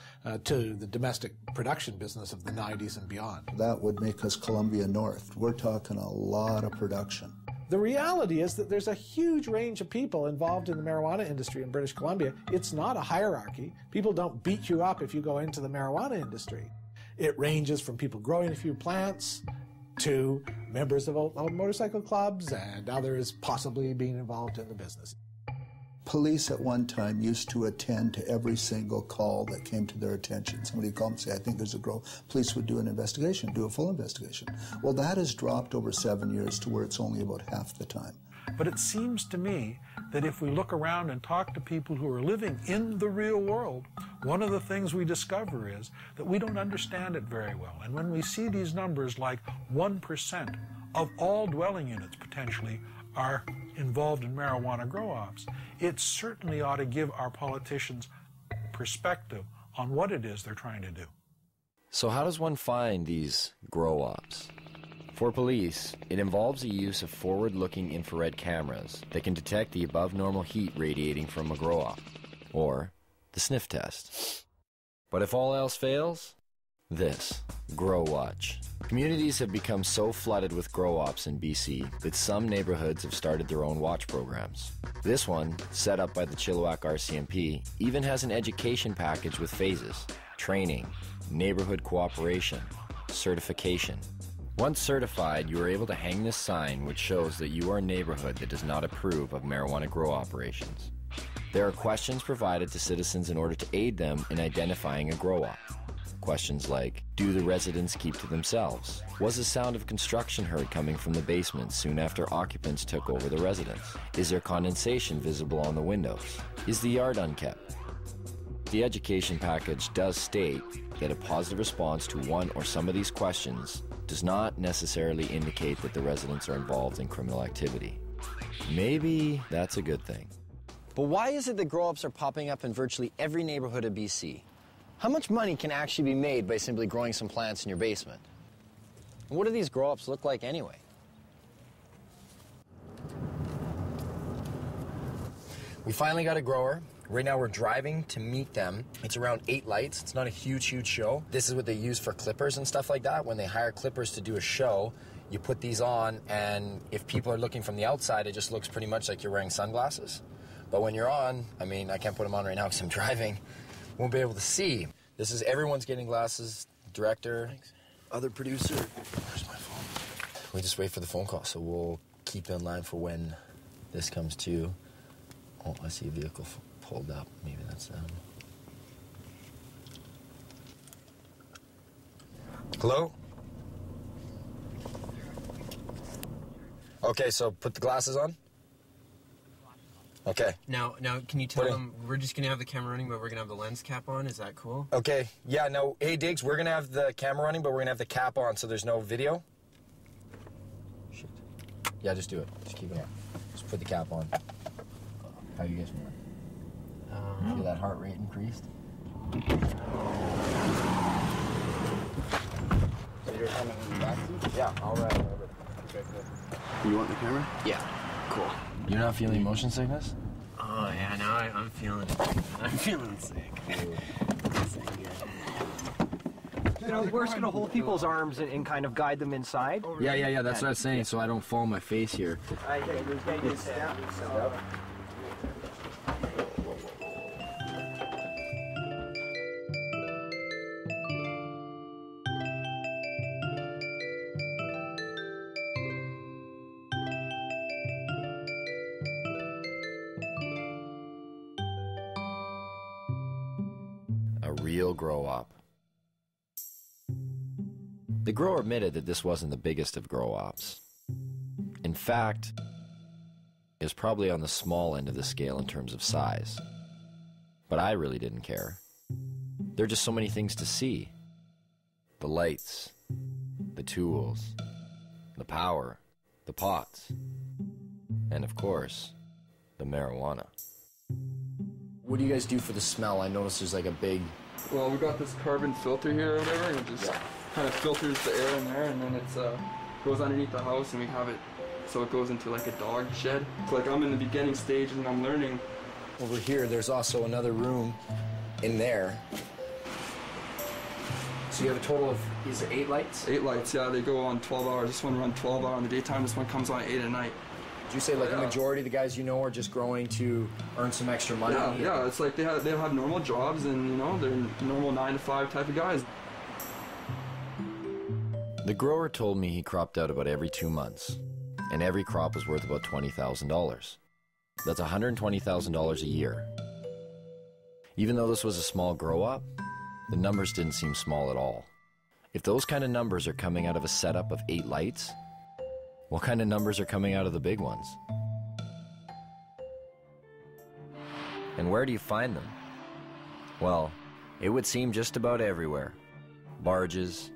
to the domestic production business of the 90s and beyond. That would make us Columbia North. We're talking a lot of production. The reality is that there's a huge range of people involved in the marijuana industry in British Columbia. It's not a hierarchy. People don't beat you up if you go into the marijuana industry. It ranges from people growing a few plants to members of motorcycle clubs and others possibly being involved in the business. Police at one time used to attend to every single call that came to their attention. Somebody would call and say, I think there's a grow. Police would do an investigation, do a full investigation. Well, that has dropped over 7 years to where it's only about half the time. But it seems to me that if we look around and talk to people who are living in the real world, one of the things we discover is that we don't understand it very well. And when we see these numbers like 1% of all dwelling units potentially are involved in marijuana grow-ops, it certainly ought to give our politicians perspective on what it is they're trying to do. So how does one find these grow-ops? For police, it involves the use of forward-looking infrared cameras that can detect the above-normal heat radiating from a grow-op, or the sniff test. But if all else fails, this, Grow Watch. Communities have become so flooded with grow-ops in BC that some neighborhoods have started their own watch programs. This one, set up by the Chilliwack RCMP, even has an education package with phases: training, neighborhood cooperation, certification. Once certified, you are able to hang this sign which shows that you are a neighborhood that does not approve of marijuana grow operations. There are questions provided to citizens in order to aid them in identifying a grow-op. Questions like, do the residents keep to themselves? Was the sound of construction heard coming from the basement soon after occupants took over the residence? Is there condensation visible on the windows? Is the yard unkept? The education package does state that a positive response to one or some of these questions does not necessarily indicate that the residents are involved in criminal activity. Maybe that's a good thing. But why is it that grow-ups are popping up in virtually every neighborhood of BC? How much money can actually be made by simply growing some plants in your basement? And what do these grow-ups look like anyway? We finally got a grower. Right now we're driving to meet them. It's around 8 lights. It's not a huge show. This is what they use for clippers and stuff like that. When they hire clippers to do a show, you put these on, and if people are looking from the outside, it just looks pretty much like you're wearing sunglasses. But when you're on, I mean, I can't put them on right now because I'm driving, won't be able to see. This is everyone's getting glasses, director, thanks, other producer. Where's my phone? We just wait for the phone call, so we'll keep in line for when this comes to. Oh, I see a vehicle pulled up. Maybe that's them. Hello? Okay, so put the glasses on. Okay. Now, can you tell them we're just gonna have the camera running, but we're gonna have the lens cap on? Is that cool? Okay. Yeah. No. Hey, Diggs, we're gonna have the camera running, but we're gonna have the cap on, so there's no video. Shit. Yeah, just do it. Just keep it on. Just put the cap on. How you guys feeling? Feel that heart rate increased? So you're coming in the back seat? Yeah. All right. Okay. Good. You want the camera? Yeah. Cool. You're not feeling motion sickness? Oh yeah, now I'm feeling it. I'm feeling sick. You know, we're just going to hold people's arms and kind of guide them inside. Yeah, that's what I was saying, so I don't fall on my face here. A real grow-op. The grower admitted that this wasn't the biggest of grow-ops. In fact, it was probably on the small end of the scale in terms of size. But I really didn't care. There are just so many things to see. The lights, the tools, the power, the pots, and of course, the marijuana. What do you guys do for the smell? I noticed there's like a big... Well, we got this carbon filter here or whatever, and it just kind of filters the air in there, and then it goes underneath the house, and we have it so it goes into like a dog shed. So like I'm in the beginning stage and I'm learning. Over here, there's also another room in there. So you have a total of, is it 8 lights? 8 lights, yeah, they go on 12 hours. This one runs 12 hours in the daytime, this one comes on 8 at night. Did you say like a majority of the guys you know are just growing to earn some extra money? Yeah, it's like they have normal jobs and, you know, they're normal 9-to-5 type of guys. The grower told me he cropped out about every 2 months, and every crop was worth about $20,000. That's $120,000 a year. Even though this was a small grow-up, the numbers didn't seem small at all. If those kind of numbers are coming out of a setup of 8 lights, what kind of numbers are coming out of the big ones? And where do you find them? Well, it would seem just about everywhere. Barges,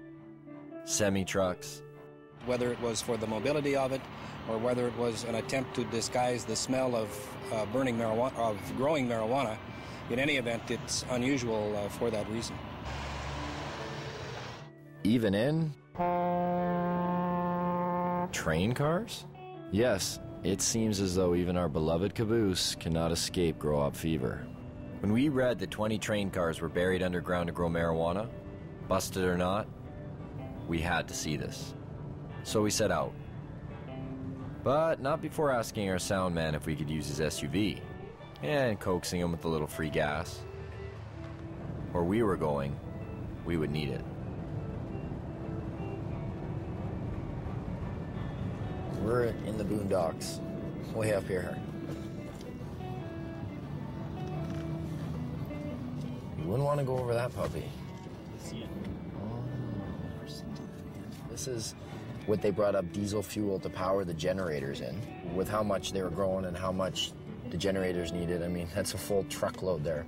semi-trucks. Whether it was for the mobility of it, or whether it was an attempt to disguise the smell of burning marijuana, of growing marijuana, in any event, it's unusual for that reason. Even in train cars? Yes, it seems as though even our beloved caboose cannot escape grow-up fever. When we read that 20 train cars were buried underground to grow marijuana, busted or not, we had to see this. So we set out. But not before asking our sound man if we could use his SUV, and coaxing him with a little free gas. Where we were going, we would need it. We're in the boondocks, way up here. You wouldn't want to go over that puppy. This is what they brought up diesel fuel to power the generators in. With how much they were growing and how much the generators needed, I mean, that's a full truckload there.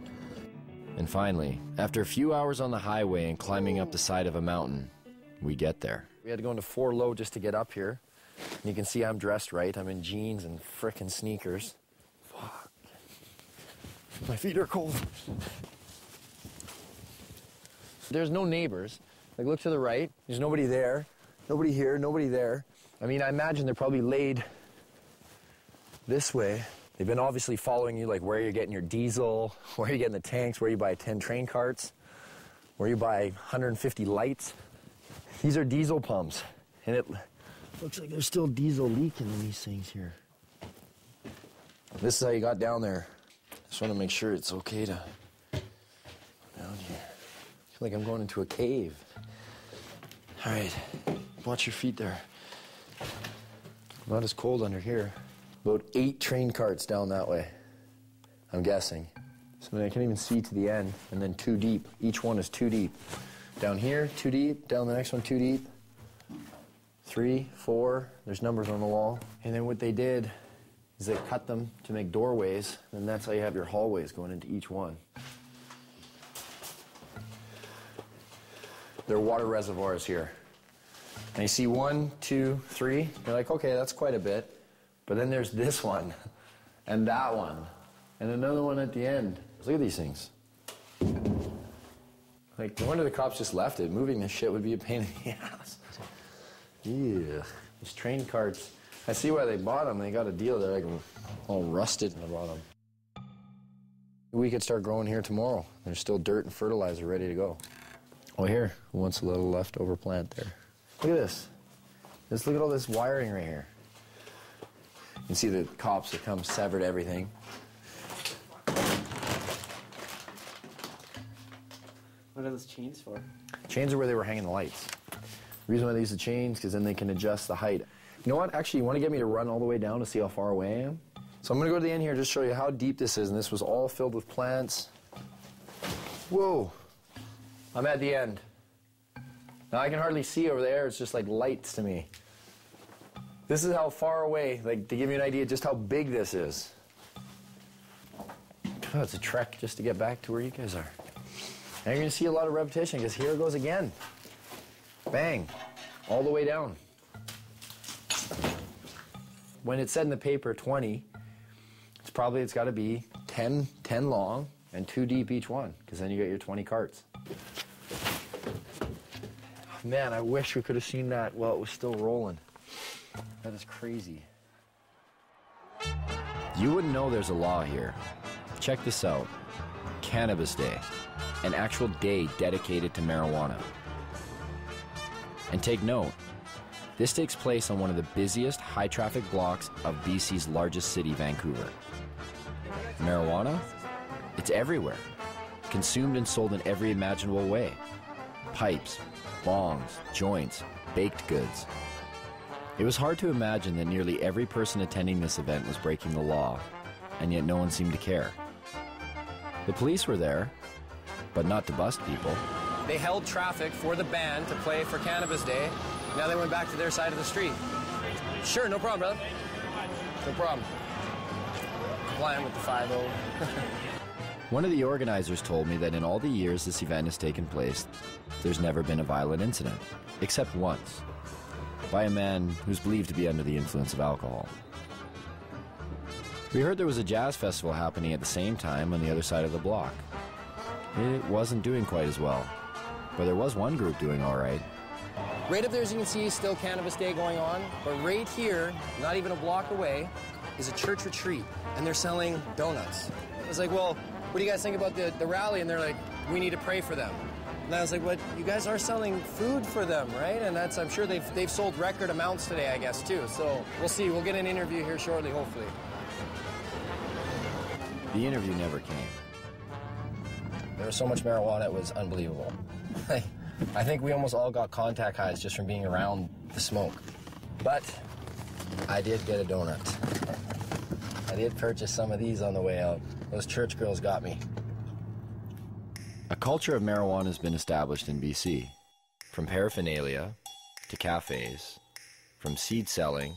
And finally, after a few hours on the highway and climbing up the side of a mountain, we get there. We had to go into 4 low just to get up here. And you can see I'm dressed right. I'm in jeans and frickin' sneakers. Fuck. My feet are cold. There's no neighbors. Like, look to the right. There's nobody there. Nobody here, nobody there. I mean, I imagine they're probably laid this way. They've been obviously following you, like where you're getting your diesel, where you're getting the tanks, where you buy 10 train carts, where you buy 150 lights. These are diesel pumps, and it looks like there's still diesel leaking in these things here. This is how you got down there. Just want to make sure it's okay to go down here. I feel like I'm going into a cave. All right, watch your feet there. Not as cold under here. About 8 train carts down that way, I'm guessing. So I can even see to the end, and then 2 deep. Each one is 2 deep. Down here, 2 deep. Down the next one, 2 deep. 3, 4, there's numbers on the wall. And then what they did is they cut them to make doorways, and that's how you have your hallways going into each one. There are water reservoirs here. And you see 1, 2, 3. You're like, okay, that's quite a bit. But then there's this one, and that one, and another one at the end. Look at these things. Like, no wonder the cops just left it. Moving this shit would be a pain in the ass. Yeah. These train carts, I see why they bought them. They got a deal. They're like all rusted in the bottom. We could start growing here tomorrow. There's still dirt and fertilizer ready to go. Oh, here, who wants a little leftover plant there? Look at this. Just look at all this wiring right here. You can see the cops that come severed everything. What are those chains for? Chains are where they were hanging the lights. The reason why they use the chains, because then they can adjust the height. You know what? Actually, you want to get me to run all the way down to see how far away I am? So I'm going to go to the end here and just show you how deep this is. And this was all filled with plants. Whoa. I'm at the end. Now I can hardly see over there. It's just like lights to me. This is how far away, like to give you an idea just how big this is. Oh, it's a trek just to get back to where you guys are. And you're going to see a lot of repetition because here it goes again. Bang. All the way down. When it said in the paper 20, it's got to be 10 long and 2 deep each one, because then you get your 20 carts. Man, I wish we could have seen that while it was still rolling. That is crazy. You wouldn't know there's a law here. Check this out. Cannabis Day. An actual day dedicated to marijuana. And take note, This takes place on one of the busiest high-traffic blocks of BC's largest city, Vancouver. Marijuana? It's everywhere. Consumed and sold in every imaginable way. Pipes, bongs, joints, baked goods. It was hard to imagine that nearly every person attending this event was breaking the law, and yet no one seemed to care. The police were there, but not to bust people. They held traffic for the band to play for Cannabis Day. Now they went back to their side of the street. Sure, no problem, brother. No problem. Complying with the 5-0. One of the organizers told me that in all the years this event has taken place, there's never been a violent incident, except once, by a man who's believed to be under the influence of alcohol. We heard there was a jazz festival happening at the same time on the other side of the block. It wasn't doing quite as well, but there was one group doing all right. Right up there, as you can see, still Cannabis Day going on, but right here, not even a block away, is a church retreat, and they're selling donuts. I was like, well, what do you guys think about the rally? And they're like, we need to pray for them. And I was like, what? You guys are selling food for them, right? And that's, I'm sure they've sold record amounts today, I guess, too. So we'll see. We'll get an interview here shortly, hopefully. The interview never came. There was so much marijuana, it was unbelievable. I think we almost all got contact highs just from being around the smoke. But I did get a donut. I did purchase some of these on the way out. Those church girls got me. A culture of marijuana has been established in BC, from paraphernalia to cafes, from seed selling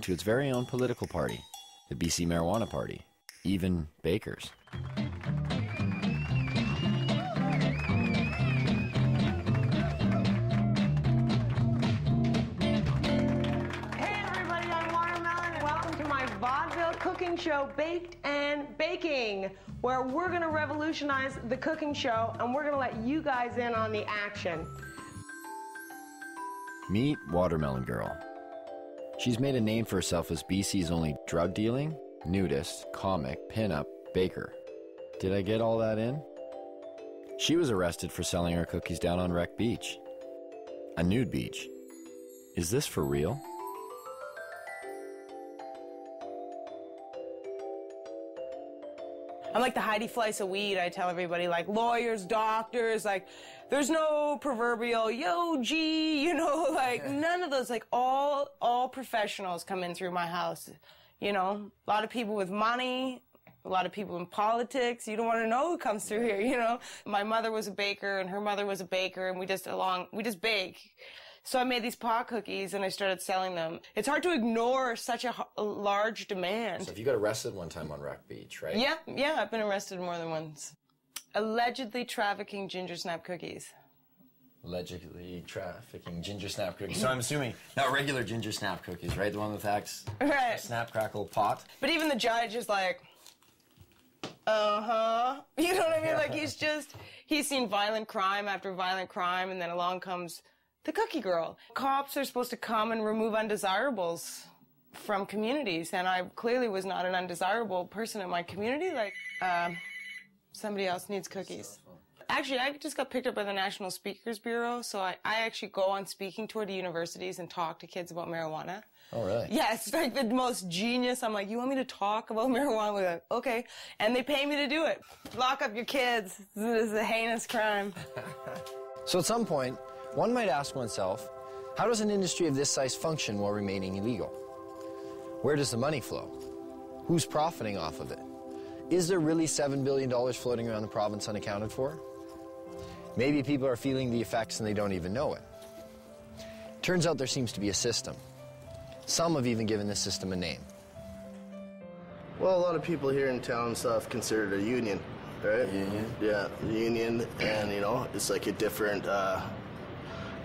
to its very own political party, the BC Marijuana Party, even bakers. Cooking show, Baked and Baking, where we're going to revolutionize the cooking show and we're going to let you guys in on the action. Meet Watermelon Girl. She's made a name for herself as BC's only drug dealing, nudist, comic, pinup, baker. Did I get all that in? She was arrested for selling her cookies down on Wreck Beach. A nude beach. Is this for real? I'm like the Heidi Fleiss of weed. I tell everybody, like lawyers, doctors, like there's no proverbial yo G, you know, like none of those. Like all professionals come in through my house. You know, a lot of people with money, a lot of people in politics. You don't want to know who comes through here. You know, my mother was a baker and her mother was a baker, and we just bake. So I made these pot cookies and I started selling them. It's hard to ignore such a large demand. So if you got arrested one time on Wreck Beach, right? Yeah, I've been arrested more than once. Allegedly trafficking ginger snap cookies. Allegedly trafficking ginger snap cookies. So I'm assuming not regular ginger snap cookies, right? The one with right. Snap, crackle, pot. But even the judge is like, uh-huh. You know what I mean? Like he's seen violent crime after violent crime, and then along comes the cookie girl. Cops are supposed to come and remove undesirables from communities, and I clearly was not an undesirable person in my community. Like, somebody else needs cookies. Actually, I just got picked up by the National Speakers Bureau, so I actually go on speaking tour to universities and talk to kids about marijuana. Oh, really? Yeah, it's like the most genius. I'm like, you want me to talk about marijuana? We're like, okay. And they pay me to do it. Lock up your kids. This is a heinous crime. So at some point, one might ask oneself, how does an industry of this size function while remaining illegal? Where does the money flow? Who's profiting off of it? Is there really $7 billion floating around the province unaccounted for? Maybe people are feeling the effects and they don't even know it. Turns out there seems to be a system. Some have even given this system a name. Well, a lot of people here in town and stuff consider it a union, right? Union? Yeah, the union, and you know, it's like a different,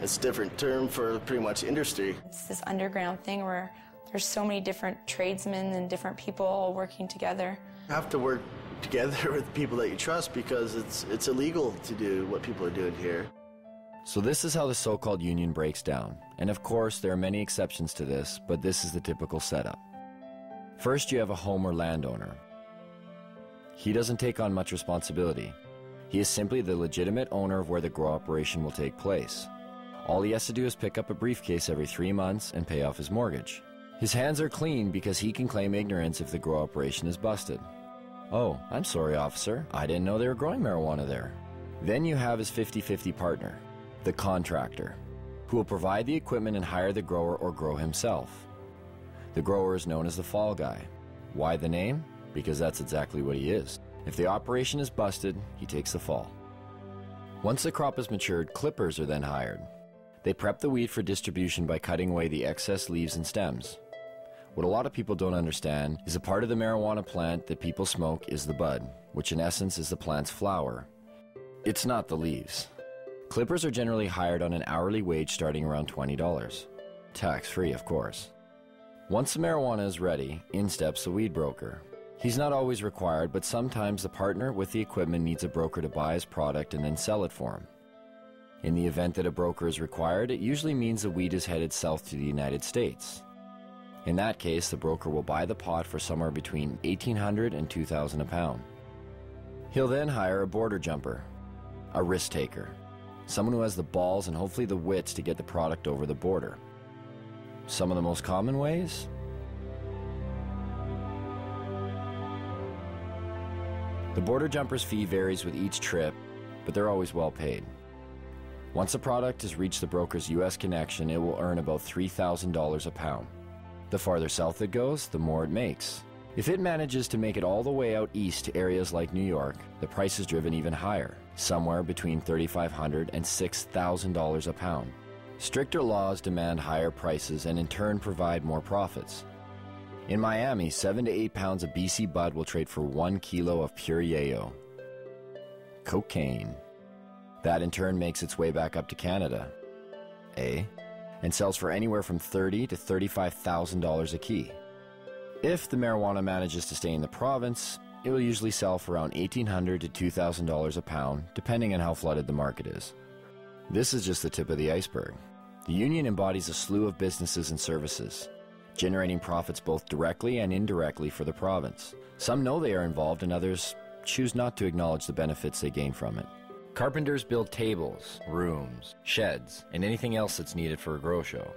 it's a different term for pretty much industry. It's this underground thing where there's so many different tradesmen and different people all working together. You have to work together with people that you trust because it's illegal to do what people are doing here. So this is how the so-called union breaks down. And of course, there are many exceptions to this, but this is the typical setup. First, you have a home or landowner. He doesn't take on much responsibility. He is simply the legitimate owner of where the grow operation will take place. All he has to do is pick up a briefcase every 3 months and pay off his mortgage. His hands are clean because he can claim ignorance if the grow operation is busted. Oh, I'm sorry, officer. I didn't know they were growing marijuana there. Then you have his 50-50 partner, the contractor, who will provide the equipment and hire the grower or grow himself. The grower is known as the fall guy. Why the name? Because that's exactly what he is. If the operation is busted, he takes the fall. Once the crop is matured, clippers are then hired. They prep the weed for distribution by cutting away the excess leaves and stems. What a lot of people don't understand is a part of the marijuana plant that people smoke is the bud, which in essence is the plant's flower. It's not the leaves. Clippers are generally hired on an hourly wage starting around $20. Tax-free, of course. Once the marijuana is ready, in steps the weed broker. He's not always required, but sometimes the partner with the equipment needs a broker to buy his product and then sell it for him. In the event that a broker is required, it usually means the weed is headed south to the United States. In that case, the broker will buy the pot for somewhere between $1,800 and $2,000 a pound. He'll then hire a border jumper, a risk taker, someone who has the balls and hopefully the wits to get the product over the border. Some of the most common ways? The border jumper's fee varies with each trip, but they're always well paid. Once a product has reached the broker's U.S. connection, it will earn about $3,000 a pound. The farther south it goes, the more it makes. If it manages to make it all the way out east to areas like New York, the price is driven even higher, somewhere between $3,500 and $6,000 a pound. Stricter laws demand higher prices and in turn provide more profits. In Miami, 7 to 8 pounds of BC bud will trade for 1 kilo of pure yayo. Cocaine. That in turn makes its way back up to Canada. And sells for anywhere from $30,000 to $35,000 a key. If the marijuana manages to stay in the province, it will usually sell for around $1,800 to $2,000 a pound, depending on how flooded the market is. This is just the tip of the iceberg. The union embodies a slew of businesses and services, generating profits both directly and indirectly for the province. Some know they are involved and others choose not to acknowledge the benefits they gain from it. Carpenters build tables, rooms, sheds, and anything else that's needed for a grow show.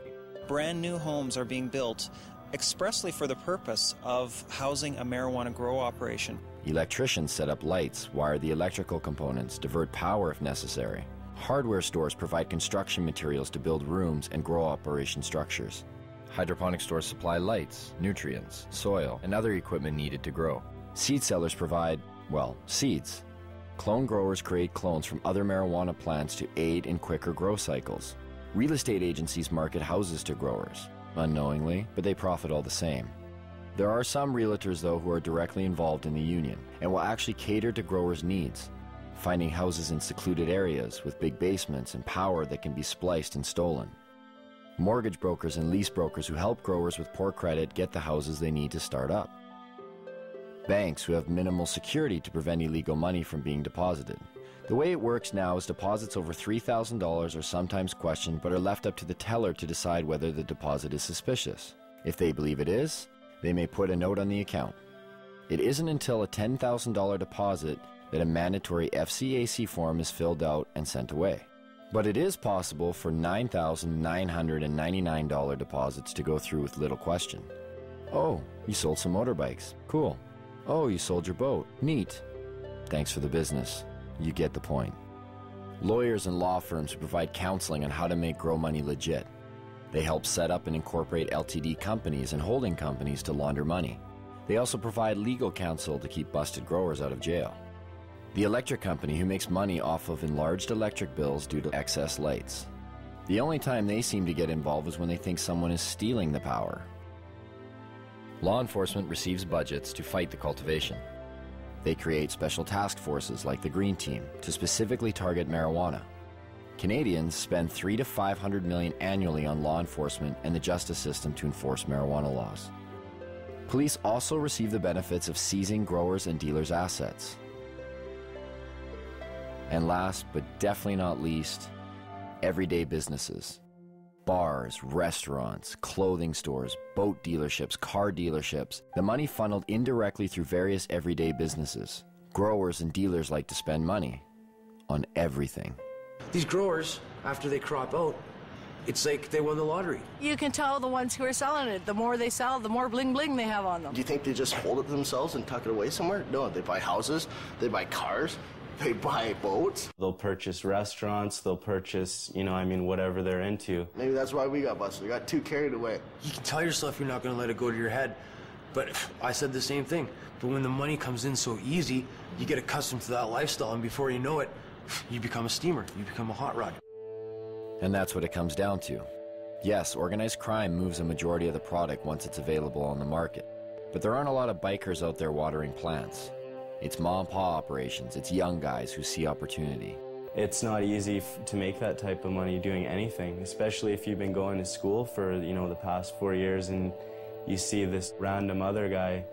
Brand new homes are being built expressly for the purpose of housing a marijuana grow operation. Electricians set up lights, wire the electrical components, divert power if necessary. Hardware stores provide construction materials to build rooms and grow operation structures. Hydroponic stores supply lights, nutrients, soil, and other equipment needed to grow. Seed sellers provide, well, seeds. Clone growers create clones from other marijuana plants to aid in quicker grow cycles. Real estate agencies market houses to growers, unknowingly, but they profit all the same. There are some realtors, though, who are directly involved in the union and will actually cater to growers' needs, finding houses in secluded areas with big basements and power that can be spliced and stolen. Mortgage brokers and lease brokers who help growers with poor credit get the houses they need to start up. Banks who have minimal security to prevent illegal money from being deposited. The way it works now is deposits over $3,000 are sometimes questioned but are left up to the teller to decide whether the deposit is suspicious. If they believe it is, they may put a note on the account. It isn't until a $10,000 deposit that a mandatory FCAC form is filled out and sent away. But it is possible for $9,999 deposits to go through with little question. Oh, you sold some motorbikes. Cool. Oh, you sold your boat. Neat. Thanks for the business. You get the point. Lawyers and law firms provide counseling on how to make grow money legit. They help set up and incorporate LTD companies and holding companies to launder money. They also provide legal counsel to keep busted growers out of jail. The electric company who makes money off of enlarged electric bills due to excess lights. The only time they seem to get involved is when they think someone is stealing the power. Law enforcement receives budgets to fight the cultivation. They create special task forces like the Green Team to specifically target marijuana. Canadians spend $300 to $500 million annually on law enforcement and the justice system to enforce marijuana laws. Police also receive the benefits of seizing growers' and dealers' assets. And last, but definitely not least, everyday businesses. Bars, restaurants, clothing stores, boat dealerships, car dealerships. The money funneled indirectly through various everyday businesses. Growers and dealers like to spend money on everything. These growers, after they crop out, It's like they won the lottery. You can tell the ones who are selling it. The more they sell, the more bling bling they have on them. Do you think they just hold it themselves and tuck it away somewhere? No, they buy houses, they buy cars, they buy boats. They'll purchase restaurants, they'll purchase, you know, I mean, whatever they're into. Maybe that's why we got busted. We got too carried away. You can tell yourself you're not going to let it go to your head. But I said the same thing. But when the money comes in so easy, you get accustomed to that lifestyle, and before you know it, you become a steamer. You become a hot rod. And that's what it comes down to. Yes, organized crime moves a majority of the product once it's available on the market. But there aren't a lot of bikers out there watering plants. It's mom-and-pop operations. It's young guys who see opportunity. It's not easy to make that type of money doing anything, especially if you've been going to school for, you know, the past 4 years and you see this random other guy,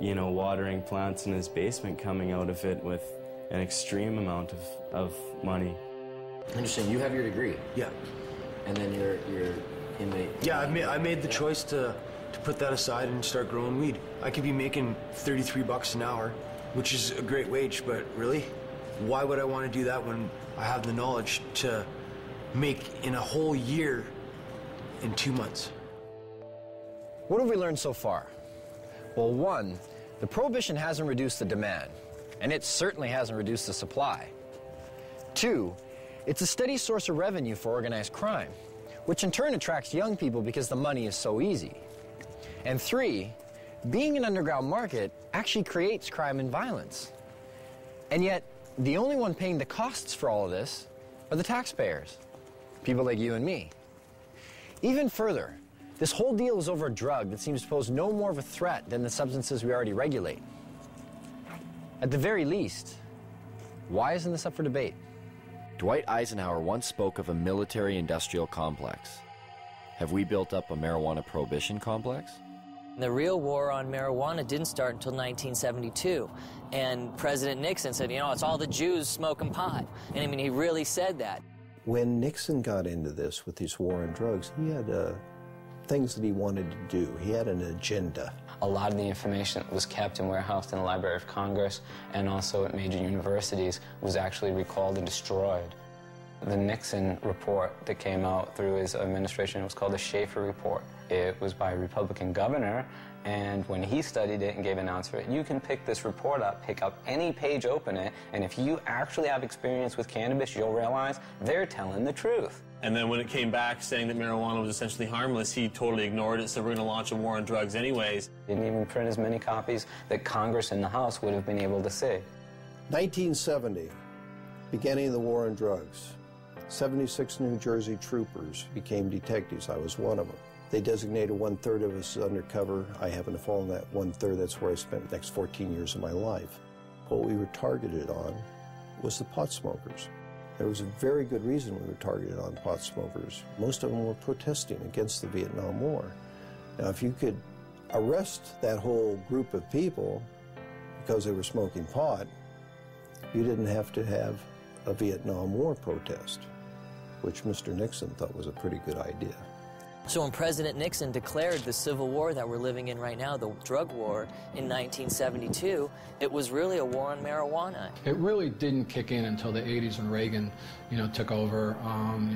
you know, watering plants in his basement coming out of it with an extreme amount of money. Interesting. You have your degree. Yeah. And then you're in the... Yeah, I made the choice to put that aside and start growing weed. I could be making $33 an hour, which is a great wage, but really, why would I want to do that when I have the knowledge to make in a whole year in 2 months? What have we learned so far? Well, one, the prohibition hasn't reduced the demand, and it certainly hasn't reduced the supply. Two, it's a steady source of revenue for organized crime, which in turn attracts young people because the money is so easy. And three, being an underground market actually creates crime and violence. And yet, the only one paying the costs for all of this are the taxpayers, people like you and me. Even further, this whole deal is over a drug that seems to pose no more of a threat than the substances we already regulate. At the very least, why isn't this up for debate? Dwight Eisenhower once spoke of a military-industrial complex. Have we built up a marijuana prohibition complex? The real war on marijuana didn't start until 1972. And President Nixon said, you know, it's all the Jews smoking pot. And I mean, he really said that. When Nixon got into this with his war on drugs, he had things that he wanted to do. He had an agenda. A lot of the information that was kept and warehoused in the Library of Congress and also at major universities was actually recalled and destroyed. The Nixon report that came out through his administration, it was called the Schaefer Report. It was by a Republican governor, and when he studied it and gave an answer, you can pick this report up, pick up any page, open it, and if you actually have experience with cannabis, you'll realize they're telling the truth. And then when it came back saying that marijuana was essentially harmless, he totally ignored it, so we're going to launch a war on drugs anyways. Didn't even print as many copies that Congress and the House would have been able to see. 1970, beginning of the war on drugs. 76 New Jersey troopers became detectives. I was one of them. They designated 1/3 of us as undercover. I happened to fall in that 1/3. That's where I spent the next 14 years of my life. What we were targeted on was the pot smokers. There was a very good reason we were targeted on pot smokers. Most of them were protesting against the Vietnam War. Now, if you could arrest that whole group of people because they were smoking pot, you didn't have to have a Vietnam War protest, which Mr. Nixon thought was a pretty good idea. So when President Nixon declared the civil war that we're living in right now, the drug war, in 1972, it was really a war on marijuana. It really didn't kick in until the 80s when Reagan, took over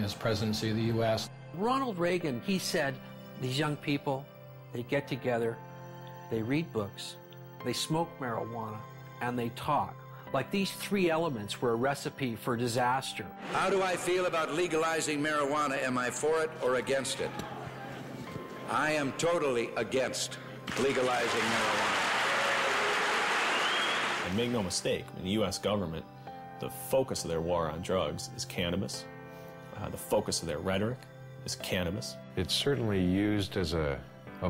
as presidency of the U.S. Ronald Reagan, he said, these young people, they get together, they read books, they smoke marijuana, and they talk. Like these three elements were a recipe for disaster. How do I feel about legalizing marijuana? Am I for it or against it? I am totally against legalizing marijuana. And make no mistake, in the U.S. government, the focus of their war on drugs is cannabis. The focus of their rhetoric is cannabis. It's certainly used as a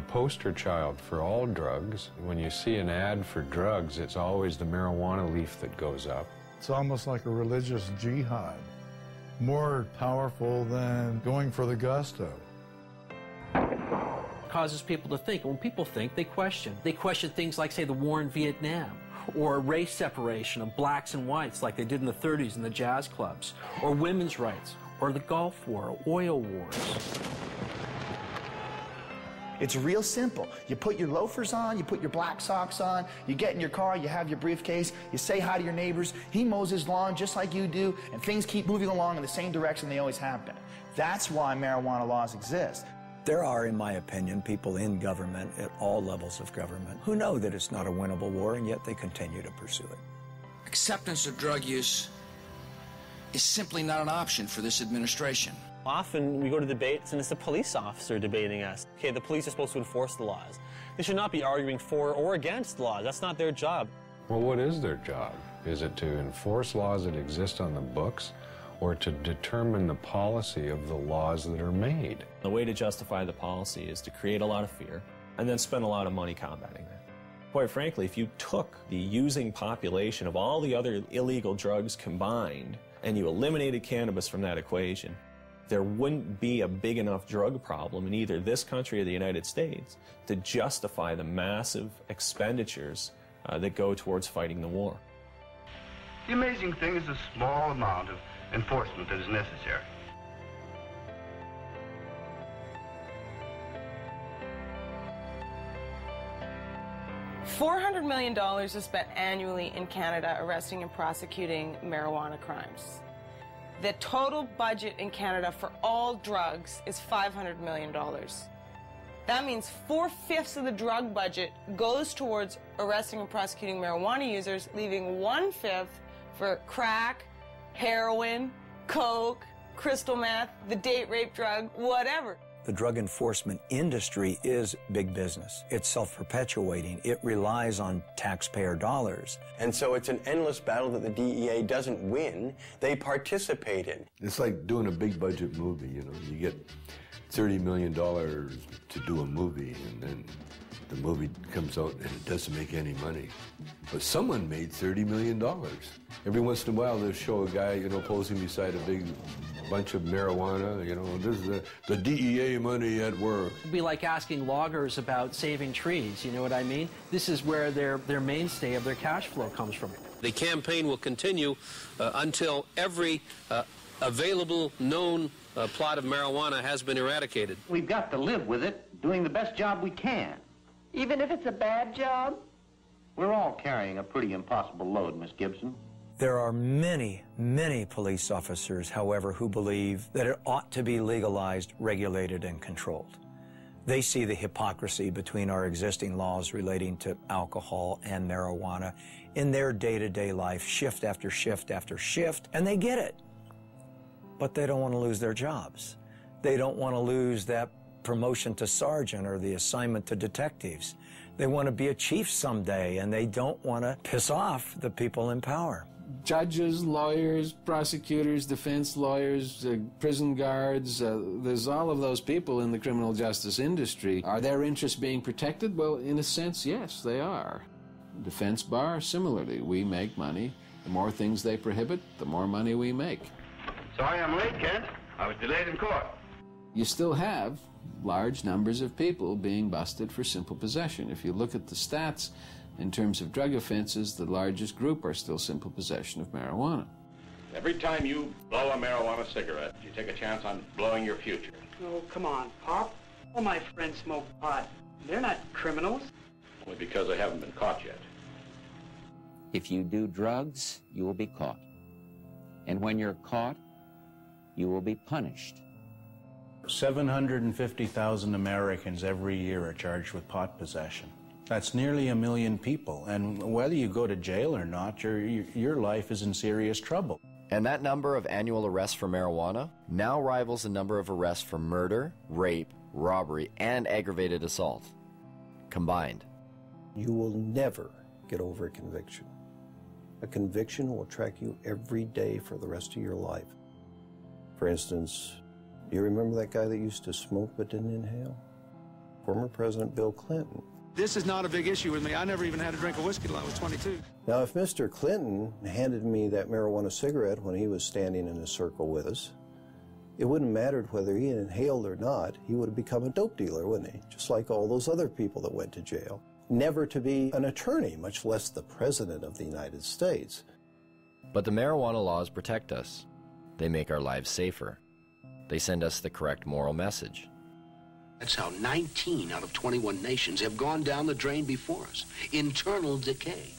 poster child for all drugs. When you see an ad for drugs, it's always the marijuana leaf that goes up. It's almost like a religious jihad, more powerful than going for the gusto. Causes people to think. When people think, they question. They question things like, say, the war in Vietnam, or race separation of blacks and whites like they did in the 30s in the jazz clubs, or women's rights, or the Gulf War, or oil wars. It's real simple. You put your loafers on, you put your black socks on, you get in your car, you have your briefcase, you say hi to your neighbors, he mows his lawn just like you do, and things keep moving along in the same direction they always have been. That's why marijuana laws exist. There are, in my opinion, people in government at all levels of government who know that it's not a winnable war, and yet they continue to pursue it. Acceptance of drug use is simply not an option for this administration. Often we go to debates and it's a police officer debating us. Okay, the police are supposed to enforce the laws. They should not be arguing for or against laws. That's not their job. Well, what is their job? Is it to enforce laws that exist on the books, or to determine the policy of the laws that are made? The way to justify the policy is to create a lot of fear and then spend a lot of money combating that. Quite frankly, if you took the using population of all the other illegal drugs combined and you eliminated cannabis from that equation, there wouldn't be a big enough drug problem in either this country or the United States to justify the massive expenditures that go towards fighting the war. The amazing thing is the small amount of enforcement that is necessary. $400 million is spent annually in Canada arresting and prosecuting marijuana crimes. The total budget in Canada for all drugs is $500 million. That means 4/5 of the drug budget goes towards arresting and prosecuting marijuana users, leaving 1/5 for crack, heroin, coke, crystal meth, the date rape drug, whatever. The drug enforcement industry is big business. It's self-perpetuating. It relies on taxpayer dollars. And so it's an endless battle that the DEA doesn't win. They participate in. It's like doing a big budget movie, you know. You get $30 million to do a movie, and then the movie comes out and it doesn't make any money. But someone made $30 million. Every once in a while they'll show a guy, you know, posing beside a big bunch of marijuana, you know, this is the DEA money at work. It'd be like asking loggers about saving trees, you know what I mean? This is where their mainstay of their cash flow comes from. The campaign will continue until every available known plot of marijuana has been eradicated. We've got to live with it, doing the best job we can. Even if it's a bad job? We're all carrying a pretty impossible load, Miss Gibson. There are many, many police officers, however, who believe that it ought to be legalized, regulated, and controlled. They see the hypocrisy between our existing laws relating to alcohol and marijuana in their day-to-day life, shift after shift after shift, and they get it. But they don't want to lose their jobs. They don't want to lose that promotion to sergeant or the assignment to detectives. They want to be a chief someday, and they don't want to piss off the people in power. Judges, lawyers, prosecutors, defense lawyers, prison guards, there's all of those people in the criminal justice industry. Are their interests being protected? Well, in a sense, yes, they are. Defense bar, similarly, we make money. The more things they prohibit, the more money we make. Sorry I'm late, Kent. I was delayed in court. You still have large numbers of people being busted for simple possession. If you look at the stats, in terms of drug offenses, the largest group are still simple possession of marijuana. Every time you blow a marijuana cigarette, you take a chance on blowing your future. Oh, come on, Pop. All my friends smoke pot. They're not criminals. Only because they haven't been caught yet. If you do drugs, you will be caught. And when you're caught, you will be punished. 750,000 Americans every year are charged with pot possession. That's nearly 1 million people, and whether you go to jail or not, your life is in serious trouble. And that number of annual arrests for marijuana now rivals the number of arrests for murder, rape, robbery, and aggravated assault combined. You will never get over a conviction. A conviction will track you every day for the rest of your life. For instance, do you remember that guy that used to smoke but didn't inhale? Former President Bill Clinton. This is not a big issue with me. I never even had a drink of whiskey till I was 22. Now, if Mr. Clinton handed me that marijuana cigarette when he was standing in a circle with us, it wouldn't have mattered whether he inhaled or not. He would have become a dope dealer, wouldn't he? Just like all those other people that went to jail. Never to be an attorney, much less the President of the United States. But the marijuana laws protect us. They make our lives safer. They send us the correct moral message. That's how 19 out of 21 nations have gone down the drain before us. Internal decay.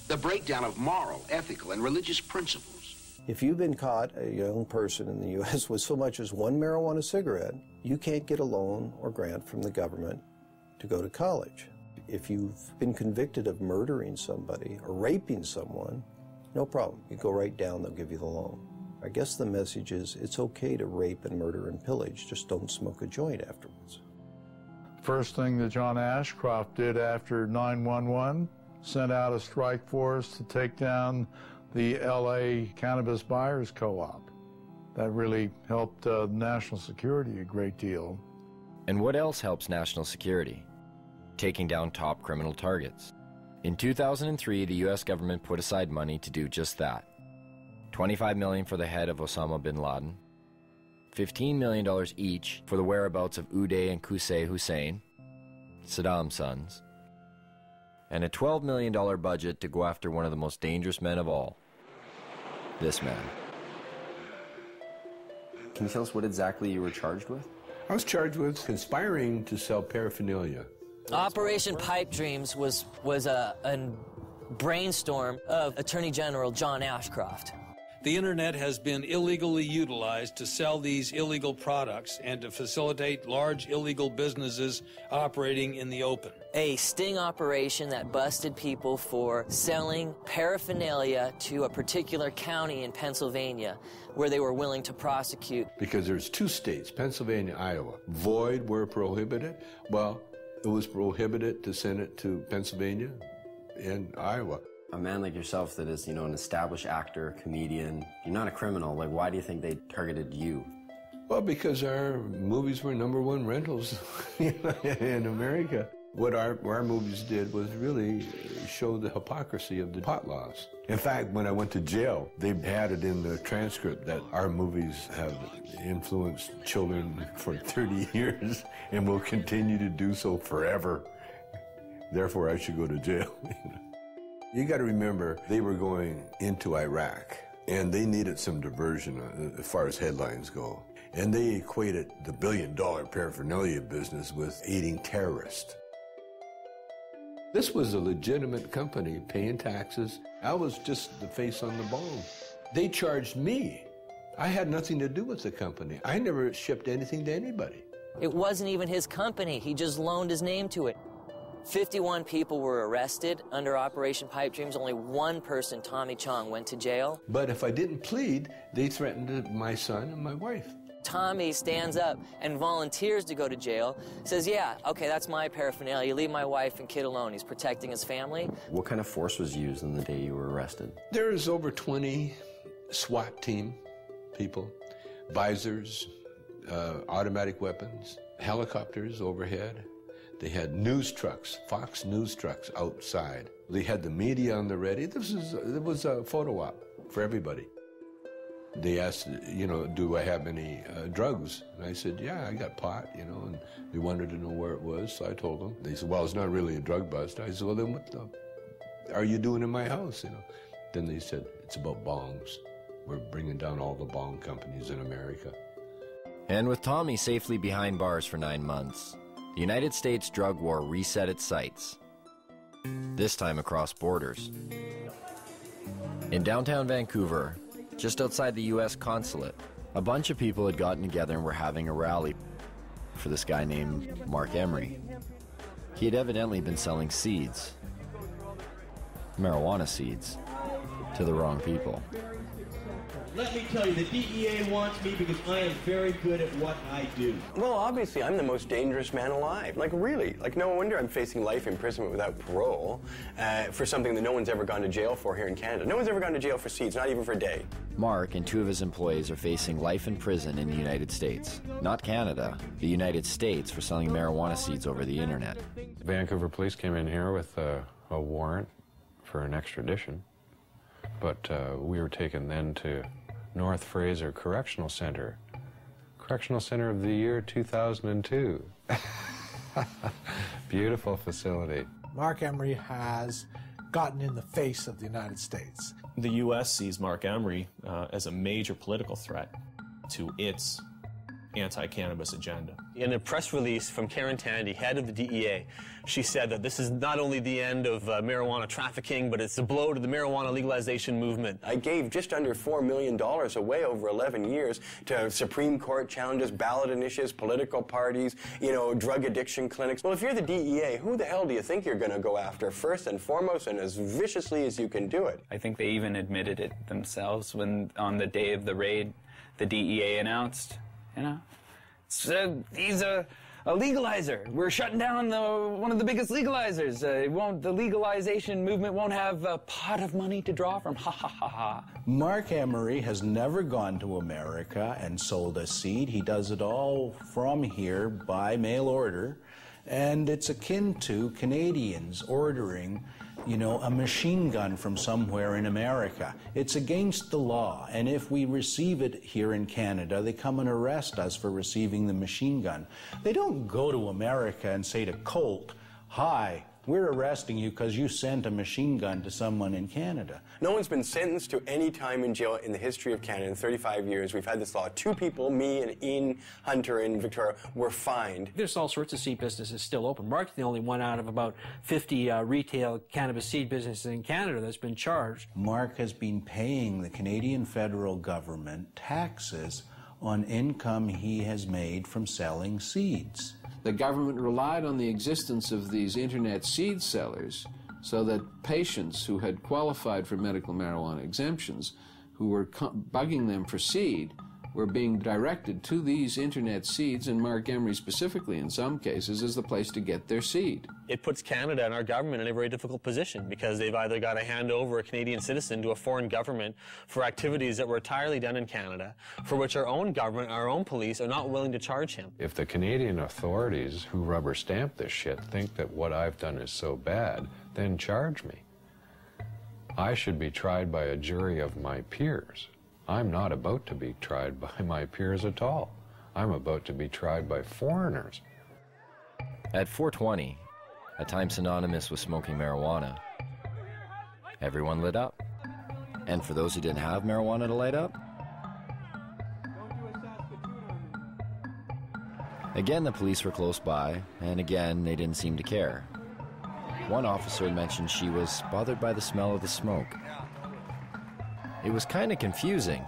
The breakdown of moral, ethical, and religious principles. If you've been caught, a young person in the U.S., with so much as one marijuana cigarette, you can't get a loan or grant from the government to go to college. If you've been convicted of murdering somebody or raping someone, no problem. You go right down, they'll give you the loan. I guess the message is it's okay to rape and murder and pillage, just don't smoke a joint afterwards. First thing that John Ashcroft did after 9/11, sent out a strike force to take down the LA Cannabis Buyers Co-op. That really helped national security a great deal. And what else helps national security? Taking down top criminal targets. In 2003, the U.S. government put aside money to do just that. $25 million for the head of Osama bin Laden, $15 million each for the whereabouts of Uday and Qusay Hussein, Saddam's sons, and a $12 million budget to go after one of the most dangerous men of all, this man. Can you tell us what exactly you were charged with? I was charged with conspiring to sell paraphernalia. Operation Pipe Dreams was a brainstorm of Attorney General John Ashcroft. The internet has been illegally utilized to sell these illegal products and to facilitate large illegal businesses operating in the open. A sting operation that busted people for selling paraphernalia to a particular county in Pennsylvania where they were willing to prosecute. Because there's two states, Pennsylvania, Iowa. Void were prohibited. Well, it was prohibited to send it to Pennsylvania and Iowa. A man like yourself that is, an established actor, comedian, you're not a criminal. Like, why do you think they targeted you? Well, because our movies were #1 rentals in America. What our movies did was really show the hypocrisy of the pot laws. In fact, when I went to jail, they had it in the transcript that our movies have influenced children for 30 years and will continue to do so forever. Therefore, I should go to jail. You got to remember, they were going into Iraq, and they needed some diversion as far as headlines go. And they equated the billion-dollar paraphernalia business with aiding terrorists. This was a legitimate company paying taxes. I was just the face on the bone. They charged me. I had nothing to do with the company. I never shipped anything to anybody. It wasn't even his company. He just loaned his name to it. 51 people were arrested under Operation Pipe Dreams. Only one person, Tommy Chong, went to jail. But if I didn't plead, they threatened my son and my wife. Tommy stands up and volunteers to go to jail, says, yeah, okay, that's my paraphernalia. You leave my wife and kid alone. He's protecting his family. What kind of force was used on the day you were arrested? There's over 20 SWAT team people, visors, automatic weapons, helicopters overhead. They had news trucks, Fox News trucks outside. They had the media on the ready. It was a photo op for everybody. They asked, do I have any drugs? And I said, yeah, I got pot, and they wanted to know where it was, so I told them. They said, well, it's not really a drug bust. I said, well, then what are you doing in my house, Then they said, it's about bongs. We're bringing down all the bong companies in America. And with Tommy safely behind bars for 9 months, the United States drug war reset its sights, this time across borders. In downtown Vancouver, just outside the U.S. consulate, a bunch of people had gotten together and were having a rally for this guy named Mark Emery. He had evidently been selling seeds, marijuana seeds, to the wrong people. Let me tell you, the DEA wants me because I am very good at what I do. Well, obviously, I'm the most dangerous man alive. Like, really. Like, no wonder I'm facing life imprisonment without parole for something that no one's ever gone to jail for here in Canada. No one's ever gone to jail for seeds, not even for a day. Mark and 2 of his employees are facing life in prison in the United States. Not Canada, the United States, for selling marijuana seeds over the internet. Vancouver police came in here with a warrant for an extradition, but we were taken then to North Fraser Correctional Center. Correctional Center of the year 2002. Beautiful facility. Mark Emery has gotten in the face of the United States. The U.S. sees Mark Emery as a major political threat to its anti-cannabis agenda. In a press release from Karen Tandy, head of the DEA, she said that this is not only the end of marijuana trafficking, but it's a blow to the marijuana legalization movement. I gave just under $4 million away over 11 years to Supreme Court challenges, ballot initiatives, political parties, drug addiction clinics. Well, if you're the DEA, who the hell do you think you're going to go after first and foremost and as viciously as you can do it? I think they even admitted it themselves when on the day of the raid, the DEA announced, he's a legalizer. We're shutting down one of the biggest legalizers. The legalization movement won't have a pot of money to draw from. Ha ha ha ha. Mark Emery has never gone to America and sold a seed. He does it all from here by mail order. And it's akin to Canadians ordering, a machine gun from somewhere in America. It's against the law, and if we receive it here in Canada, they come and arrest us for receiving the machine gun. They don't go to America and say to Colt, "Hi, we're arresting you because you sent a machine gun to someone in Canada." No one's been sentenced to any time in jail in the history of Canada in 35 years. We've had this law. 2 people, me and Ian Hunter in Victoria, were fined. There's all sorts of seed businesses still open. Mark's the only one out of about 50 retail cannabis seed businesses in Canada that's been charged. Mark has been paying the Canadian federal government taxes on income he has made from selling seeds. The government relied on the existence of these internet seed sellers so that patients who had qualified for medical marijuana exemptions, who were bugging them for seed, were being directed to these internet seeds, and Mark Emery specifically in some cases is the place to get their seed. It puts Canada and our government in a very difficult position because they've either got to hand over a Canadian citizen to a foreign government for activities that were entirely done in Canada, for which our own government, our own police are not willing to charge him. If the Canadian authorities who rubber stamp this shit think that what I've done is so bad, then charge me. I should be tried by a jury of my peers. I'm not about to be tried by my peers at all. I'm about to be tried by foreigners. At 420, a time synonymous with smoking marijuana, everyone lit up. And for those who didn't have marijuana to light up, again the police were close by, and again they didn't seem to care. One officer mentioned she was bothered by the smell of the smoke. It was kind of confusing.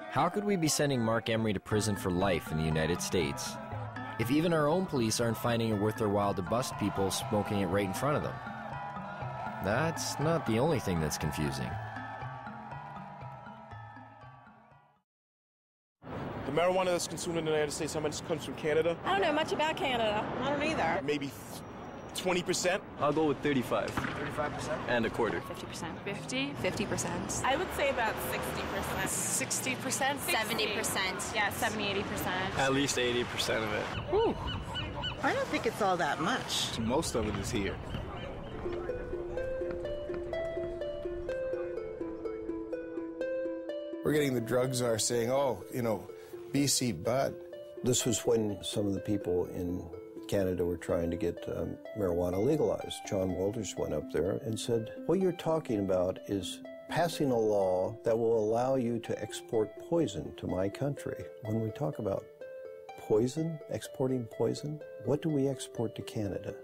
How could we be sending Mark Emery to prison for life in the United States if even our own police aren't finding it worth their while to bust people smoking it right in front of them? That's not the only thing that's confusing. The marijuana that's consumed in the United States, how much comes from Canada? I don't know much about Canada. I don't either. Maybe 20%? I'll go with 35. 35%? And a quarter. 50%. 50%. I would say about 60%. 60%? 70%. Yeah, 70-80%. At least 80% of it. Ooh. I don't think it's all that much. Most of it is here. We're getting the drug czar saying, BC bud. This was when some of the people in Canada were trying to get marijuana legalized. John Walters went up there and said, what you're talking about is passing a law that will allow you to export poison to my country. When we talk about poison, exporting poison, what do we export to Canada?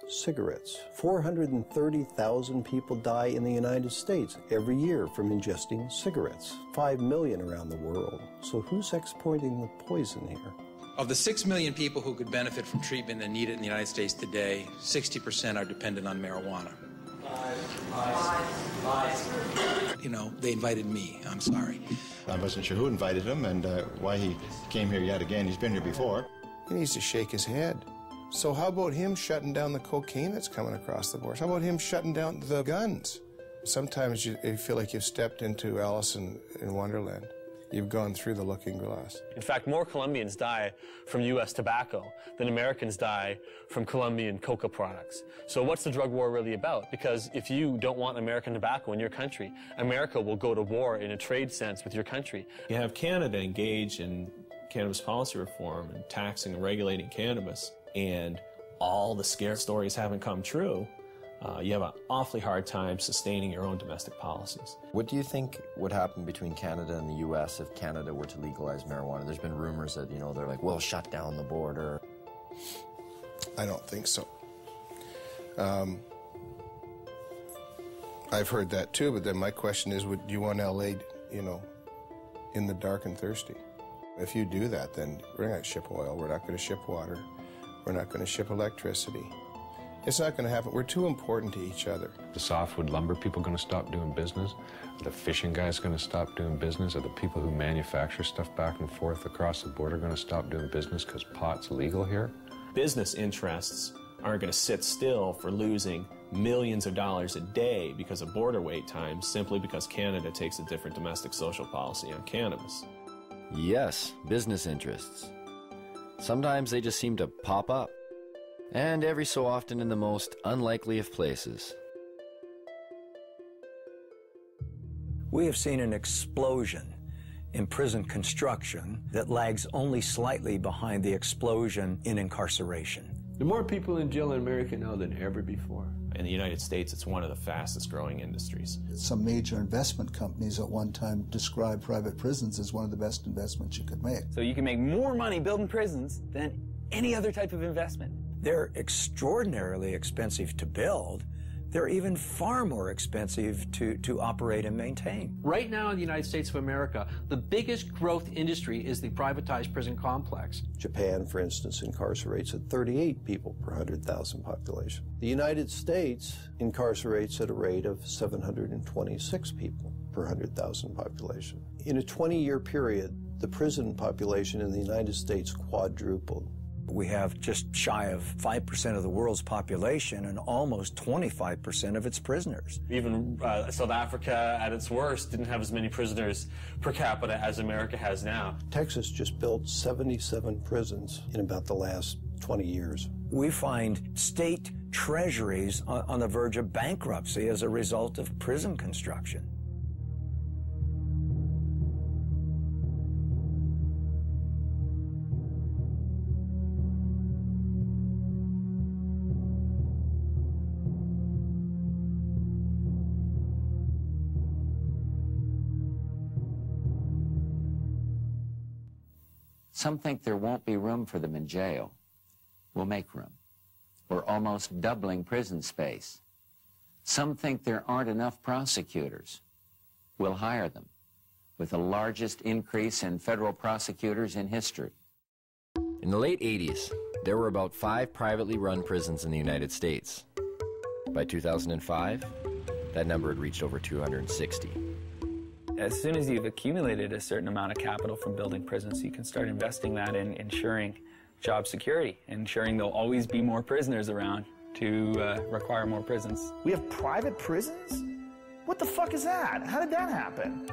Cigarettes. 430,000 people die in the United States every year from ingesting cigarettes. 5 million around the world. So who's exporting the poison here? Of the 6 million people who could benefit from treatment and need it in the United States today, 60% are dependent on marijuana. They invited me. I'm sorry. I wasn't sure who invited him and why he came here yet again. He's been here before. He needs to shake his head. So how about him shutting down the cocaine that's coming across the border? How about him shutting down the guns? Sometimes you feel like you've stepped into Alice in Wonderland. You've gone through the looking glass. In fact, more Colombians die from U.S. tobacco than Americans die from Colombian coca products. So what's the drug war really about? Because if you don't want American tobacco in your country, America will go to war in a trade sense with your country. You have Canada engage in cannabis policy reform and taxing and regulating cannabis, and all the scare stories haven't come true. you have an awfully hard time sustaining your own domestic policies. What do you think would happen between Canada and the U.S. if Canada were to legalize marijuana? There's been rumors that, they're like, we'll shut down the border. I don't think so. I've heard that too, but then my question is, do you want L.A., in the dark and thirsty? If you do that, then we're not going to ship oil, we're not going to ship water, we're not going to ship electricity. It's not going to happen. We're too important to each other. The softwood lumber people going to stop doing business? Are the fishing guys going to stop doing business? Are the people who manufacture stuff back and forth across the border going to stop doing business because pot's legal here? Business interests aren't going to sit still for losing millions of dollars a day because of border wait times simply because Canada takes a different domestic social policy on cannabis. Yes, business interests. Sometimes they just seem to pop up. And every so often in the most unlikely of places. We have seen an explosion in prison construction that lags only slightly behind the explosion in incarceration. There are more people in jail in America now than ever before. In the United States, it's one of the fastest growing industries. Some major investment companies at one time described private prisons as one of the best investments you could make. So you can make more money building prisons than any other type of investment. They're extraordinarily expensive to build. They're even far more expensive to operate and maintain. Right now in the United States of America, the biggest growth industry is the privatized prison complex. Japan, for instance, incarcerates at 38 people per 100,000 population. The United States incarcerates at a rate of 726 people per 100,000 population. In a 20-year period, the prison population in the United States quadrupled. We have just shy of 5% of the world's population and almost 25% of its prisoners. Even South Africa, at its worst, didn't have as many prisoners per capita as America has now. Texas just built 77 prisons in about the last 20 years. We find state treasuries on the verge of bankruptcy as a result of prison construction. Some think there won't be room for them in jail. We'll make room. We're almost doubling prison space. Some think there aren't enough prosecutors. We'll hire them, with the largest increase in federal prosecutors in history. In the late 80s, there were about 5 privately run prisons in the United States. By 2005, that number had reached over 260. As soon as you've accumulated a certain amount of capital from building prisons, you can start investing that in ensuring job security, ensuring there'll always be more prisoners around to require more prisons. We have private prisons? What the fuck is that? How did that happen?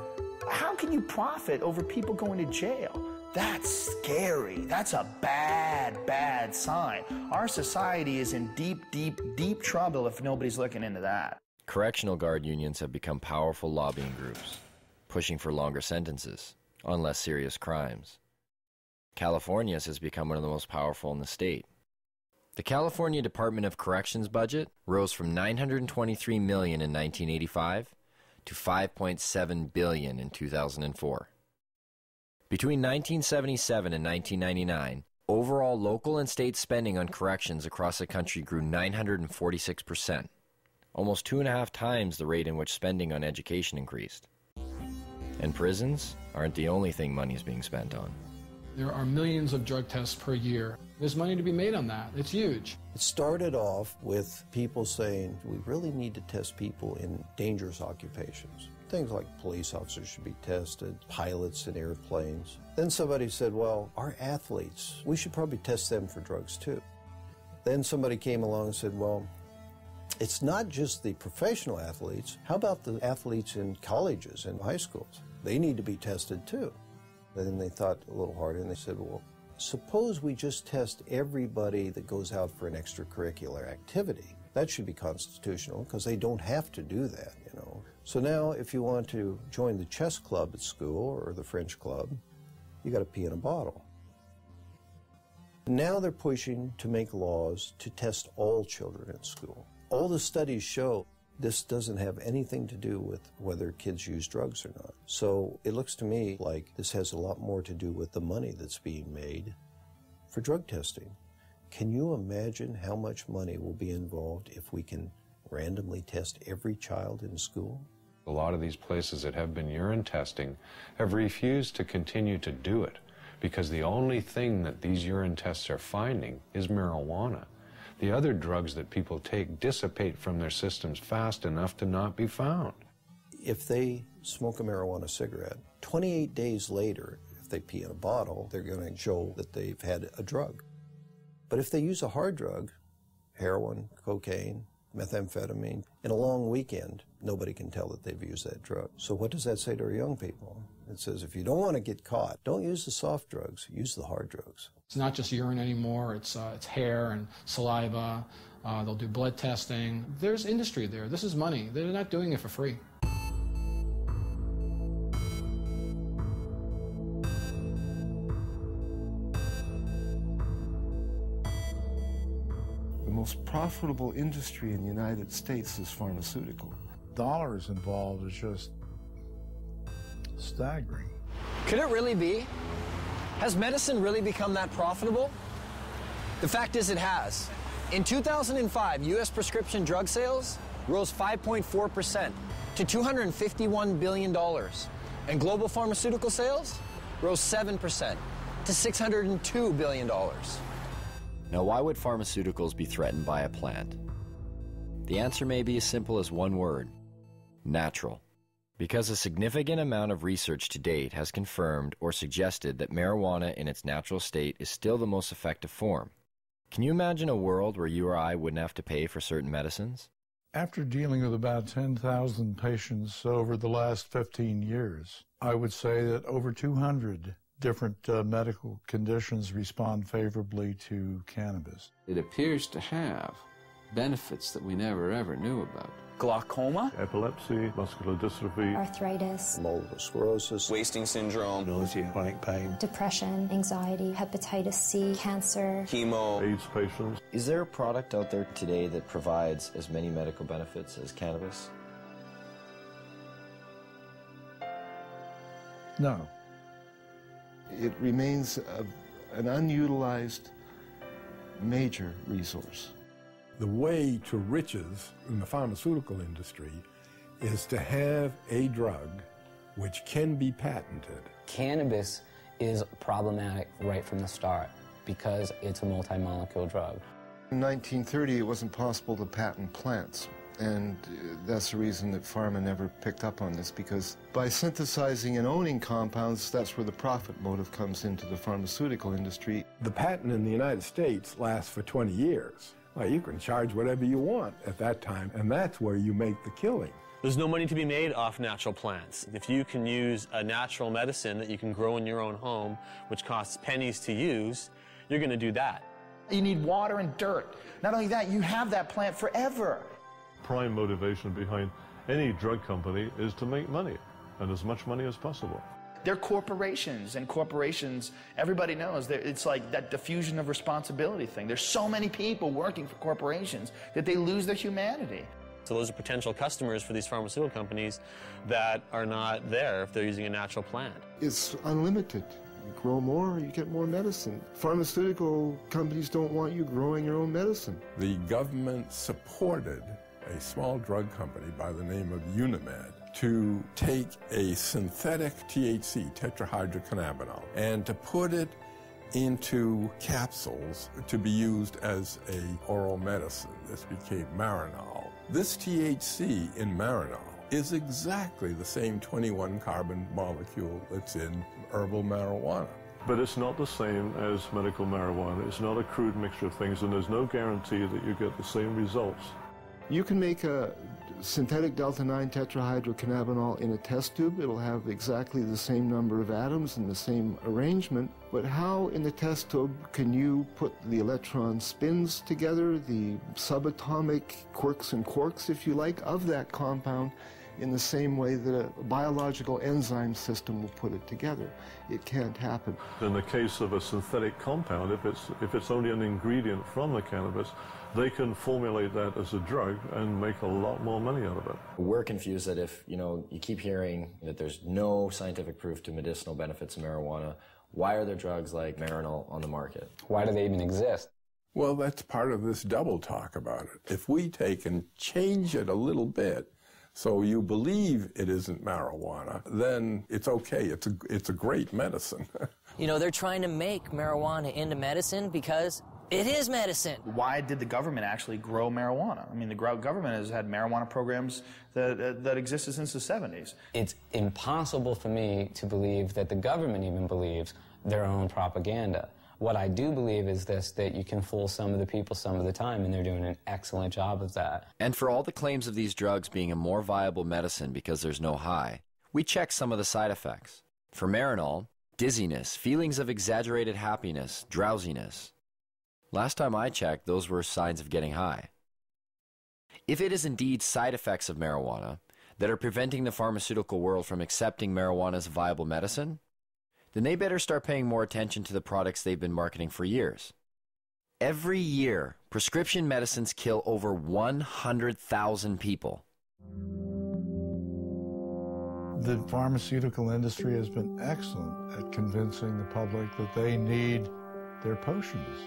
How can you profit over people going to jail? That's scary. That's a bad, bad sign. Our society is in deep, deep, deep trouble if nobody's looking into that. Correctional guard unions have become powerful lobbying groups, pushing for longer sentences on less serious crimes. California's has become one of the most powerful in the state. The California Department of Corrections budget rose from $923 million in 1985 to $5.7 billion in 2004. Between 1977 and 1999, overall local and state spending on corrections across the country grew 946%, almost 2.5 times the rate in which spending on education increased. And prisons aren't the only thing money's being spent on. There are millions of drug tests per year. There's money to be made on that. It's huge. It started off with people saying, we really need to test people in dangerous occupations. Things like police officers should be tested, pilots in airplanes. Then somebody said, well, our athletes, we should probably test them for drugs too. Then somebody came along and said, well, it's not just the professional athletes. How about the athletes in colleges and high schools? They need to be tested too. And then they thought a little harder and they said, well, suppose we just test everybody that goes out for an extracurricular activity. That should be constitutional because they don't have to do that, you know. So now if you want to join the chess club at school or the French club, you got to pee in a bottle. Now they're pushing to make laws to test all children at school. All the studies show this doesn't have anything to do with whether kids use drugs or not. So it looks to me like this has a lot more to do with the money that's being made for drug testing. Can you imagine how much money will be involved if we can randomly test every child in school? A lot of these places that have been urine testing have refused to continue to do it because the only thing that these urine tests are finding is marijuana. The other drugs that people take dissipate from their systems fast enough to not be found. If they smoke a marijuana cigarette, 28 days later, if they pee in a bottle, they're going to show that they've had a drug. But if they use a hard drug, heroin, cocaine, methamphetamine, in a long weekend, nobody can tell that they've used that drug. So what does that say to our young people? It says, if you don't want to get caught, don't use the soft drugs, use the hard drugs. It's not just urine anymore, it's hair and saliva. They'll do blood testing. There's industry there. This is money. They're not doing it for free. The most profitable industry in the United States is pharmaceutical. Dollars involved is just staggering. Could it really be? Has medicine really become that profitable? The fact is it has. In 2005, U.S. prescription drug sales rose 5.4% to $251 billion, and global pharmaceutical sales rose 7% to $602 billion. Now, why would pharmaceuticals be threatened by a plant? The answer may be as simple as one word: natural. Because a significant amount of research to date has confirmed or suggested that marijuana in its natural state is still the most effective form. Can you imagine a world where you or I wouldn't have to pay for certain medicines? After dealing with about 10,000 patients over the last 15 years, I would say that over 200 different medical conditions respond favorably to cannabis. It appears to have benefits that we never ever knew about. Glaucoma, epilepsy, muscular dystrophy, arthritis, multiple sclerosis, wasting syndrome, nausea, chronic pain, depression, anxiety, hepatitis C, cancer, chemo, AIDS patients. Is there a product out there today that provides as many medical benefits as cannabis? No. It remains an unutilized major resource. The way to riches in the pharmaceutical industry is to have a drug which can be patented. Cannabis is problematic right from the start because it's a multi-molecule drug. In 1930, it wasn't possible to patent plants, and that's the reason that pharma never picked up on this, because by synthesizing and owning compounds, that's where the profit motive comes into the pharmaceutical industry. The patent in the United States lasts for 20 years. Well, you can charge whatever you want at that time, and that's where you make the killing. There's no money to be made off natural plants. If you can use a natural medicine that you can grow in your own home, which costs pennies to use, you're going to do that. You need water and dirt. Not only that, you have that plant forever. Prime motivation behind any drug company is to make money, and as much money as possible. They're corporations, and corporations, everybody knows, it's like that diffusion of responsibility thing. There's so many people working for corporations that they lose their humanity. So those are potential customers for these pharmaceutical companies that are not there if they're using a natural plant. It's unlimited. You grow more, you get more medicine. Pharmaceutical companies don't want you growing your own medicine. The government supported a small drug company by the name of Unimed to take a synthetic THC, tetrahydrocannabinol, and to put it into capsules to be used as an oral medicine. This became Marinol. This THC in Marinol is exactly the same 21 carbon molecule that's in herbal marijuana. But it's not the same as medical marijuana. It's not a crude mixture of things, and there's no guarantee that you get the same results. You can make a synthetic delta-9 tetrahydrocannabinol in a test tube. It'll have exactly the same number of atoms and the same arrangement. But how in the test tube can you put the electron spins together, the subatomic quirks and quarks, if you like, of that compound in the same way that a biological enzyme system will put it together. It can't happen. In the case of a synthetic compound, if it's only an ingredient from the cannabis, they can formulate that as a drug and make a lot more money out of it. We're confused that if, you keep hearing that there's no scientific proof to medicinal benefits of marijuana, why are there drugs like Marinol on the market? Why do they even exist? Well, that's part of this double talk about it. If we take and change it a little bit so you believe it isn't marijuana, then it's okay. It's a great medicine. They're trying to make marijuana into medicine because it is medicine. Why did the government actually grow marijuana? I mean, the government has had marijuana programs that existed since the 70s. It's impossible for me to believe that the government even believes their own propaganda. What I do believe is this, that you can fool some of the people some of the time, and they're doing an excellent job of that. And for all the claims of these drugs being a more viable medicine because there's no high, we check some of the side effects. For Marinol, dizziness, feelings of exaggerated happiness, drowsiness. Last time I checked, those were signs of getting high. If it is indeed side effects of marijuana that are preventing the pharmaceutical world from accepting marijuana as a viable medicine, then they better start paying more attention to the products they've been marketing for years. Every year, prescription medicines kill over 100,000 people. The pharmaceutical industry has been excellent at convincing the public that they need their potions.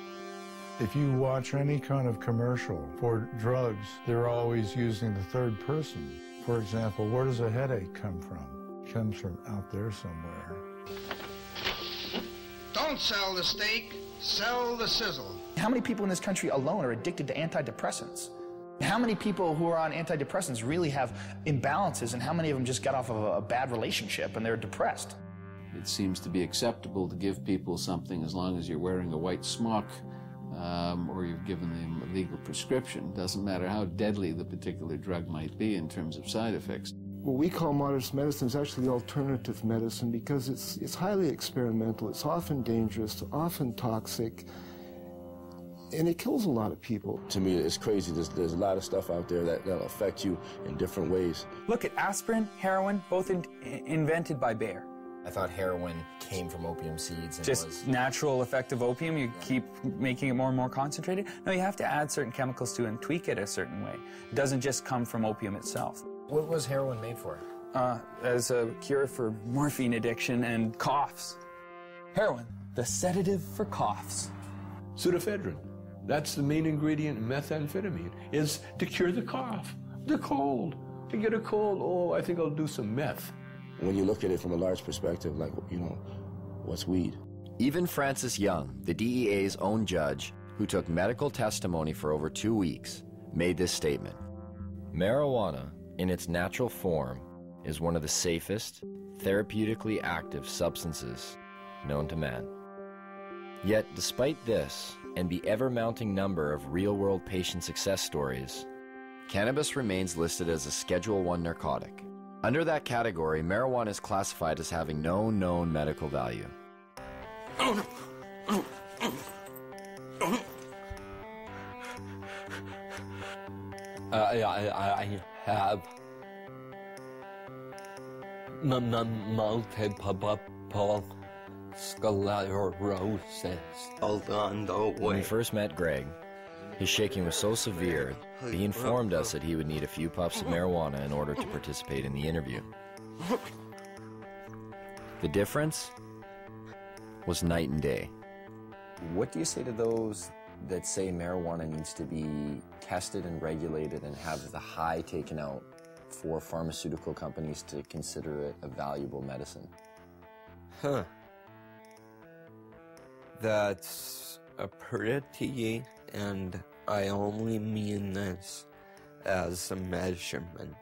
If you watch any kind of commercial for drugs, they're always using the third person. For example, where does a headache come from? It comes from out there somewhere. Don't sell the steak, sell the sizzle. How many people in this country alone are addicted to antidepressants? How many people who are on antidepressants really have imbalances, and how many of them just got off of a bad relationship and they're depressed? It seems to be acceptable to give people something as long as you're wearing a white smock or you've given them a legal prescription. Doesn't matter how deadly the particular drug might be in terms of side effects. What we call modern medicine is actually alternative medicine because it's highly experimental, it's often dangerous, often toxic, and it kills a lot of people. To me, it's crazy. There's a lot of stuff out there that'll affect you in different ways. Look at aspirin, heroin, both invented by Bayer. I thought heroin came from opium seeds. And Just natural effect of opium, you keep making it more and more concentrated? No, you have to add certain chemicals to it and tweak it a certain way. It doesn't just come from opium itself. What was heroin made for? As a cure for morphine addiction and coughs. Heroin, the sedative for coughs. Pseudoephedrine. That's the main ingredient in methamphetamine, is to cure the cough, the cold. To get a cold, oh, I think I'll do some meth. When you look at it from a large perspective, like, what's weed? Even Francis Young, the DEA's own judge, who took medical testimony for over 2 weeks, made this statement. Marijuana, in its natural form, is one of the safest, therapeutically active substances known to man. Yet, despite this, and the ever-mounting number of real-world patient success stories, cannabis remains listed as a Schedule I narcotic. Under that category, marijuana is classified as having no known medical value. I have multiple sclerosis. Hold on, don't When we wait. first met Greg, his shaking was so severe, he informed us that he would need a few puffs of marijuana in order to participate in the interview. The difference was night and day. What do you say to those that say marijuana needs to be tested and regulated and have the high taken out for pharmaceutical companies to consider it a valuable medicine? Huh. That's a pretty, and I only mean this as a measurement,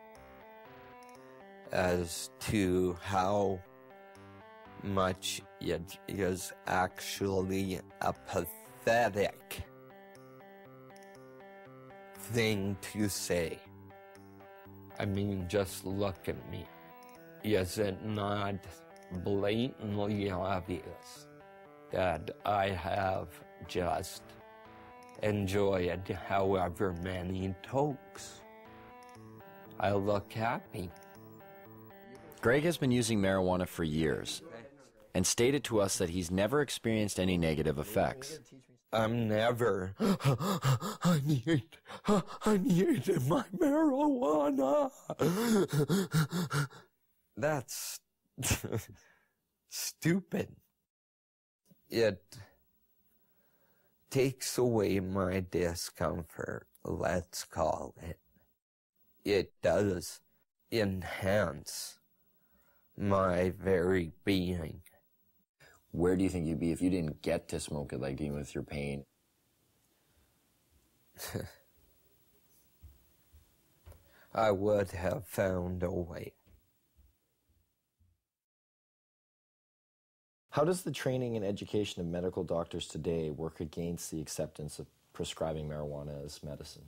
as to how much it is actually a pathetic thing to say. I mean, just look at me. Is it not blatantly obvious that I have just enjoyed however many tokes? I look happy. Greg has been using marijuana for years and stated to us that he's never experienced any negative effects. I'm never. I need my marijuana. That's stupid. It takes away my discomfort, let's call it. It does enhance my very being. Where do you think you'd be if you didn't get to smoke it, like dealing with your pain? I would have found a way. How does the training and education of medical doctors today work against the acceptance of prescribing marijuana as medicine?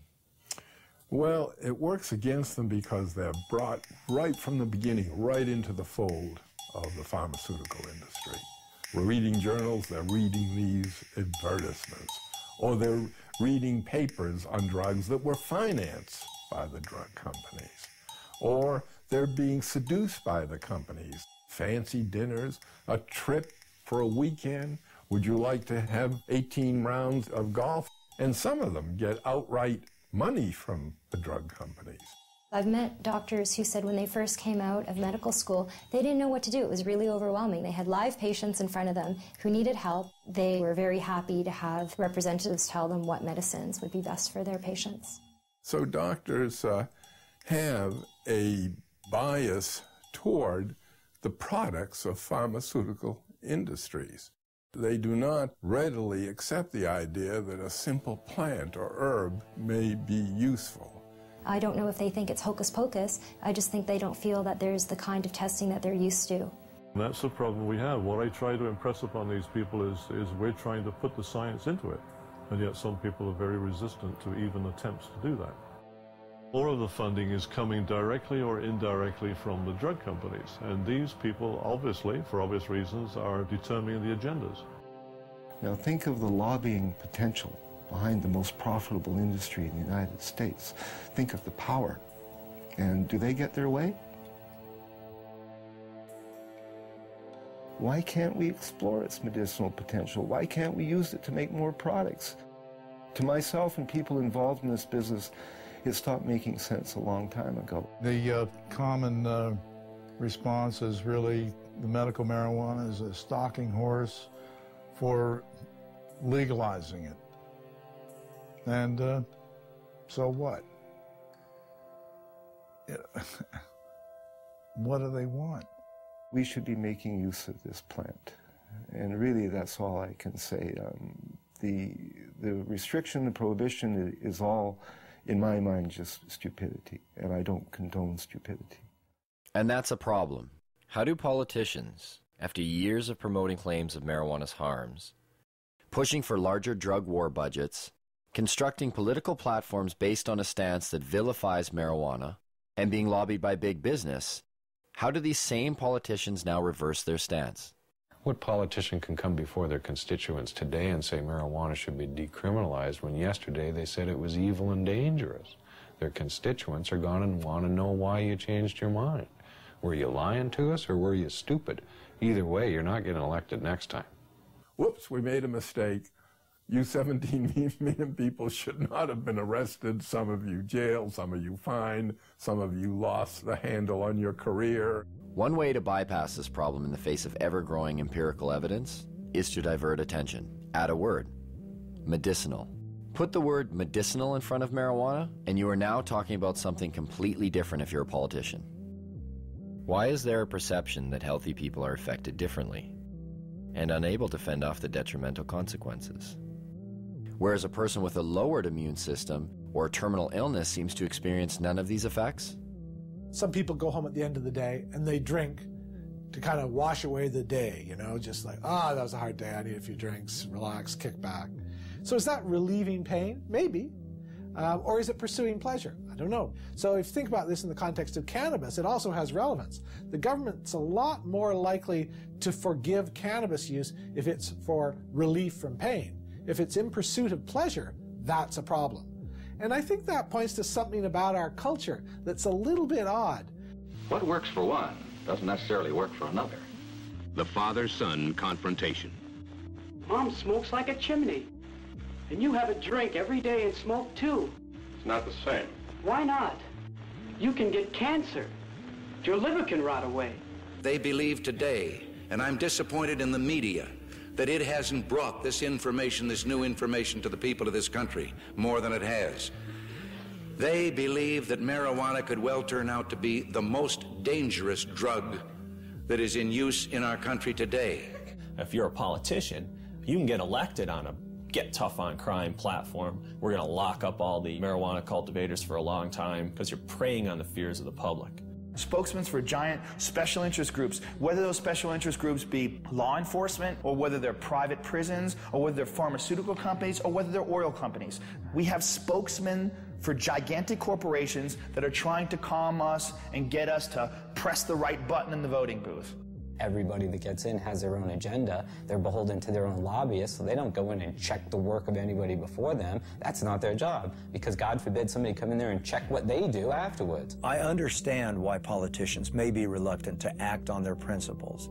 Well, it works against them because they're brought right from the beginning, right into the fold of the pharmaceutical industry. We're reading journals, they're reading these advertisements, or they're reading papers on drugs that were financed by the drug companies, or they're being seduced by the companies. Fancy dinners, a trip for a weekend. Would you like to have 18 rounds of golf? And some of them get outright money from the drug companies. I've met doctors who said when they first came out of medical school, they didn't know what to do. It was really overwhelming. They had live patients in front of them who needed help. They were very happy to have representatives tell them what medicines would be best for their patients. So doctors have a bias toward the products of pharmaceutical industries. They do not readily accept the idea that a simple plant or herb may be useful. I don't know if they think it's hocus pocus. I just think they don't feel that there's the kind of testing that they're used to. And that's the problem we have. What I try to impress upon these people is we're trying to put the science into it. And yet some people are very resistant to even attempts to do that. More of the funding is coming directly or indirectly from the drug companies. And these people, obviously, for obvious reasons, are determining the agendas. Now think of the lobbying potential behind the most profitable industry in the United States. Think of the power. And do they get their way? Why can't we explore its medicinal potential? Why can't we use it to make more products? To myself and people involved in this business, it stopped making sense a long time ago. The common response is really the medical marijuana is a stalking horse for legalizing it. And so what? What do they want? We should be making use of this plant. And really, that's all I can say. The restriction, the prohibition is all, in my mind, just stupidity. And I don't condone stupidity. And that's a problem. How do politicians, after years of promoting claims of marijuana's harms, pushing for larger drug war budgets, constructing political platforms based on a stance that vilifies marijuana, and being lobbied by big business, how do these same politicians now reverse their stance? What politician can come before their constituents today and say marijuana should be decriminalized when yesterday they said it was evil and dangerous? Their constituents are going to want to know why you changed your mind. Were you lying to us or were you stupid? Either way, you're not getting elected next time. Whoops, we made a mistake. You 17 million people should not have been arrested. Some of you jailed, some of you fined, some of you lost the handle on your career. One way to bypass this problem in the face of ever-growing empirical evidence is to divert attention. Add a word: medicinal. Put the word medicinal in front of marijuana, and you are now talking about something completely different if you're a politician. Why is there a perception that healthy people are affected differently and unable to fend off the detrimental consequences, whereas a person with a lowered immune system or a terminal illness seems to experience none of these effects? Some people go home at the end of the day and they drink to kind of wash away the day, you know, just like, that was a hard day, I need a few drinks, relax, kick back. So is that relieving pain? Maybe. Or is it pursuing pleasure? I don't know. So if you think about this in the context of cannabis, it also has relevance. The government's a lot more likely to forgive cannabis use if it's for relief from pain. If it's in pursuit of pleasure, that's a problem. And I think that points to something about our culture that's a little bit odd. What works for one doesn't necessarily work for another. The father-son confrontation. Mom smokes like a chimney. And you have a drink every day and smoke too. It's not the same. Why not? You can get cancer. Your liver can rot away. They believe today, and I'm disappointed in the media, that it hasn't brought this information, this new information to the people of this country more than it has. They believe that marijuana could well turn out to be the most dangerous drug that is in use in our country today. If you're a politician, you can get elected on a get tough on crime platform. We're going to lock up all the marijuana cultivators for a long time because you're preying on the fears of the public. Spokesmen for giant special interest groups, whether those special interest groups be law enforcement, or whether they're private prisons, or whether they're pharmaceutical companies, or whether they're oil companies. We have spokesmen for gigantic corporations that are trying to calm us and get us to press the right button in the voting booth. Everybody that gets in has their own agenda. They're beholden to their own lobbyists, so they don't go in and check the work of anybody before them. That's not their job, because God forbid somebody come in there and check what they do afterwards. I understand why politicians may be reluctant to act on their principles,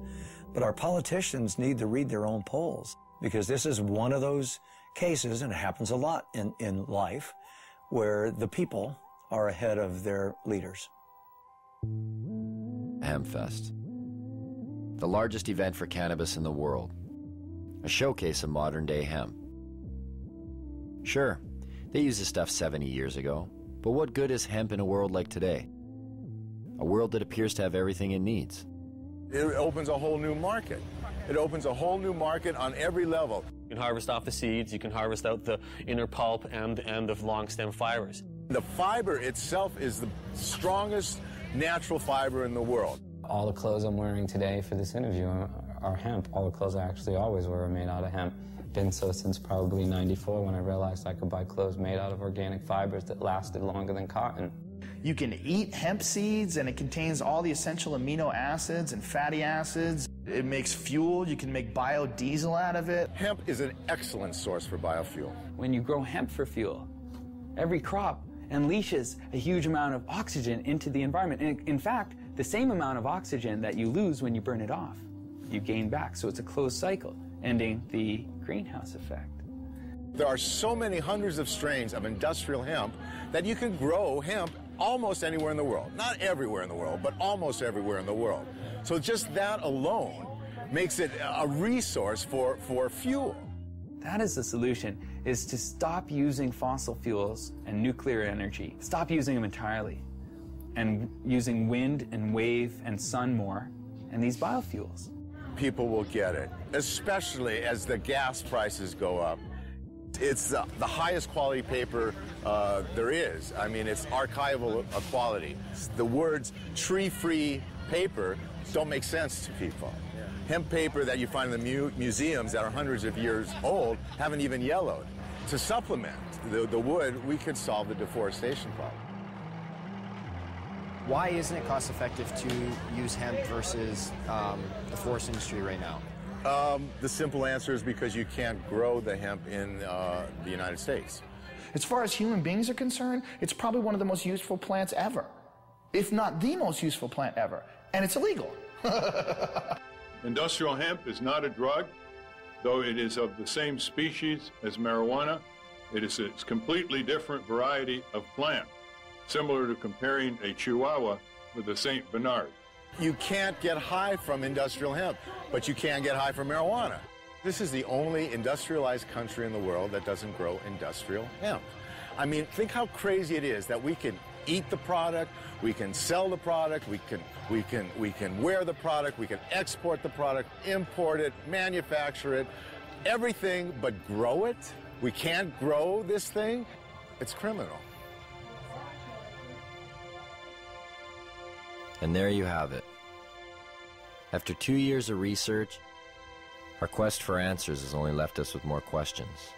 but our politicians need to read their own polls, because this is one of those cases, and it happens a lot in life, where the people are ahead of their leaders. Hempfest, the largest event for cannabis in the world, a showcase of modern-day hemp. Sure, they used this stuff 70 years ago, but what good is hemp in a world like today? A world that appears to have everything it needs. It opens a whole new market. It opens a whole new market on every level. You can harvest off the seeds, you can harvest out the inner pulp and the long stem fibers. The fiber itself is the strongest natural fiber in the world. All the clothes I'm wearing today for this interview are hemp. All the clothes I actually always wear are made out of hemp. Been so since probably '94, when I realized I could buy clothes made out of organic fibers that lasted longer than cotton. You can eat hemp seeds, and it contains all the essential amino acids and fatty acids. It makes fuel. You can make biodiesel out of it. Hemp is an excellent source for biofuel. When you grow hemp for fuel, every crop unleashes a huge amount of oxygen into the environment. And in fact, the same amount of oxygen that you lose when you burn it off, you gain back. So it's a closed cycle, ending the greenhouse effect. There are so many hundreds of strains of industrial hemp that you can grow hemp almost anywhere in the world. Not everywhere in the world, but almost everywhere in the world. So just that alone makes it a resource for fuel. That is the solution, is to stop using fossil fuels and nuclear energy. Stop using them entirely, and using wind and wave and sun more, and these biofuels. People will get it, especially as the gas prices go up. It's the highest quality paper there is. I mean, it's archival quality. The words tree-free paper don't make sense to people. Hemp paper that you find in the museums that are hundreds of years old haven't even yellowed. To supplement the wood, we could solve the deforestation problem. Why isn't it cost effective to use hemp versus the forest industry right now? The simple answer is because you can't grow the hemp in the United States. As far as human beings are concerned, it's probably one of the most useful plants ever, if not the most useful plant ever, and it's illegal. Industrial hemp is not a drug, though it is of the same species as marijuana. It is a completely different variety of plant, similar to comparing a Chihuahua with a St. Bernard. You can't get high from industrial hemp, but you can get high from marijuana. This is the only industrialized country in the world that doesn't grow industrial hemp. I mean, think how crazy it is that we can eat the product, we can sell the product, we can wear the product, we can export the product, import it, manufacture it, everything but grow it. We can't grow this thing. It's criminal. And there you have it. After 2 years of research, our quest for answers has only left us with more questions.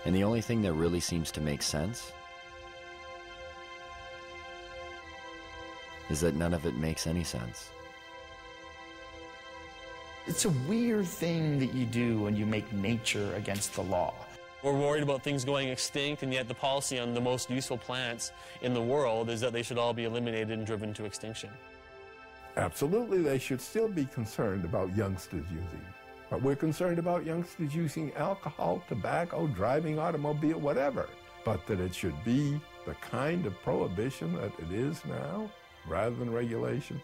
And the only thing that really seems to make sense is that none of it makes any sense. It's a weird thing that you do when you make nature against the law. We're worried about things going extinct, and yet the policy on the most useful plants in the world is that they should all be eliminated and driven to extinction. Absolutely, they should still be concerned about youngsters using. But we're concerned about youngsters using alcohol, tobacco, driving automobile, whatever. But that it should be the kind of prohibition that it is now, rather than regulation,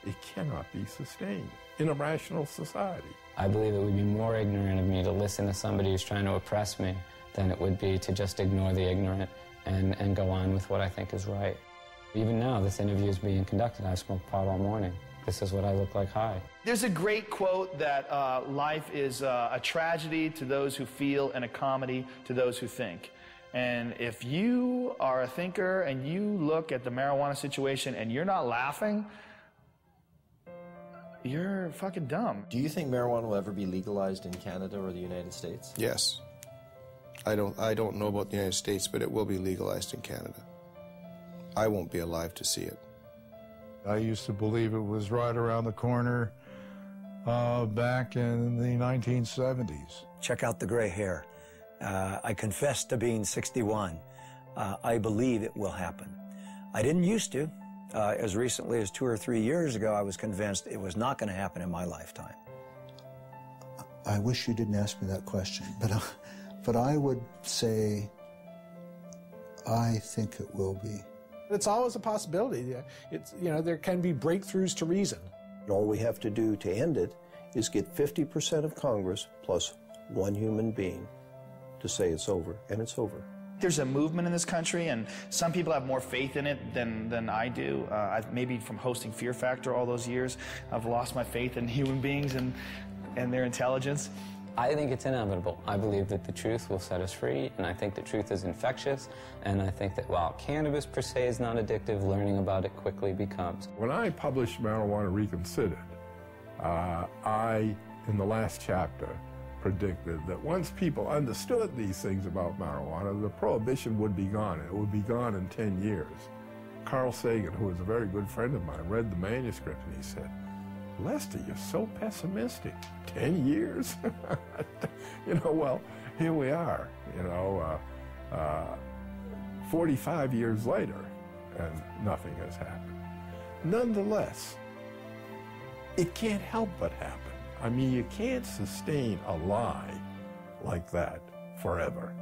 it cannot be sustained in a rational society. I believe it would be more ignorant of me to listen to somebody who's trying to oppress me than it would be to just ignore the ignorant and go on with what I think is right. Even now, this interview is being conducted. I've smoked pot all morning. This is what I look like high. There's a great quote that life is a tragedy to those who feel and a comedy to those who think. And if you are a thinker and you look at the marijuana situation and you're not laughing, you're fucking dumb. Do you think marijuana will ever be legalized in Canada or the United States? Yes. I don't know about the United States, but it will be legalized in Canada. I won't be alive to see it. I used to believe it was right around the corner back in the 1970s. Check out the gray hair. I confess to being 61. I believe it will happen. I didn't used to. As recently as 2 or 3 years ago, I was convinced it was not going to happen in my lifetime. I wish you didn't ask me that question, but I would say I think it will be. It's always a possibility. It's, you know, there can be breakthroughs to reason. All we have to do to end it is get 50% of Congress plus one human being to say it's over, and it's over. There's a movement in this country, and some people have more faith in it than I do. Maybe from hosting Fear Factor all those years, I've lost my faith in human beings and their intelligence. I think it's inevitable. I believe that the truth will set us free, and I think the truth is infectious, and I think that while cannabis per se is not addictive, learning about it quickly becomes. When I published Marijuana Reconsidered, I, in the last chapter, predicted that once people understood these things about marijuana, the prohibition would be gone. It would be gone in 10 years. Carl Sagan, who was a very good friend of mine, read the manuscript and he said, "Lester, you're so pessimistic. 10 years?" You know, well, here we are, 45 years later, and nothing has happened. Nonetheless, it can't help but happen. I mean, you can't sustain a lie like that forever.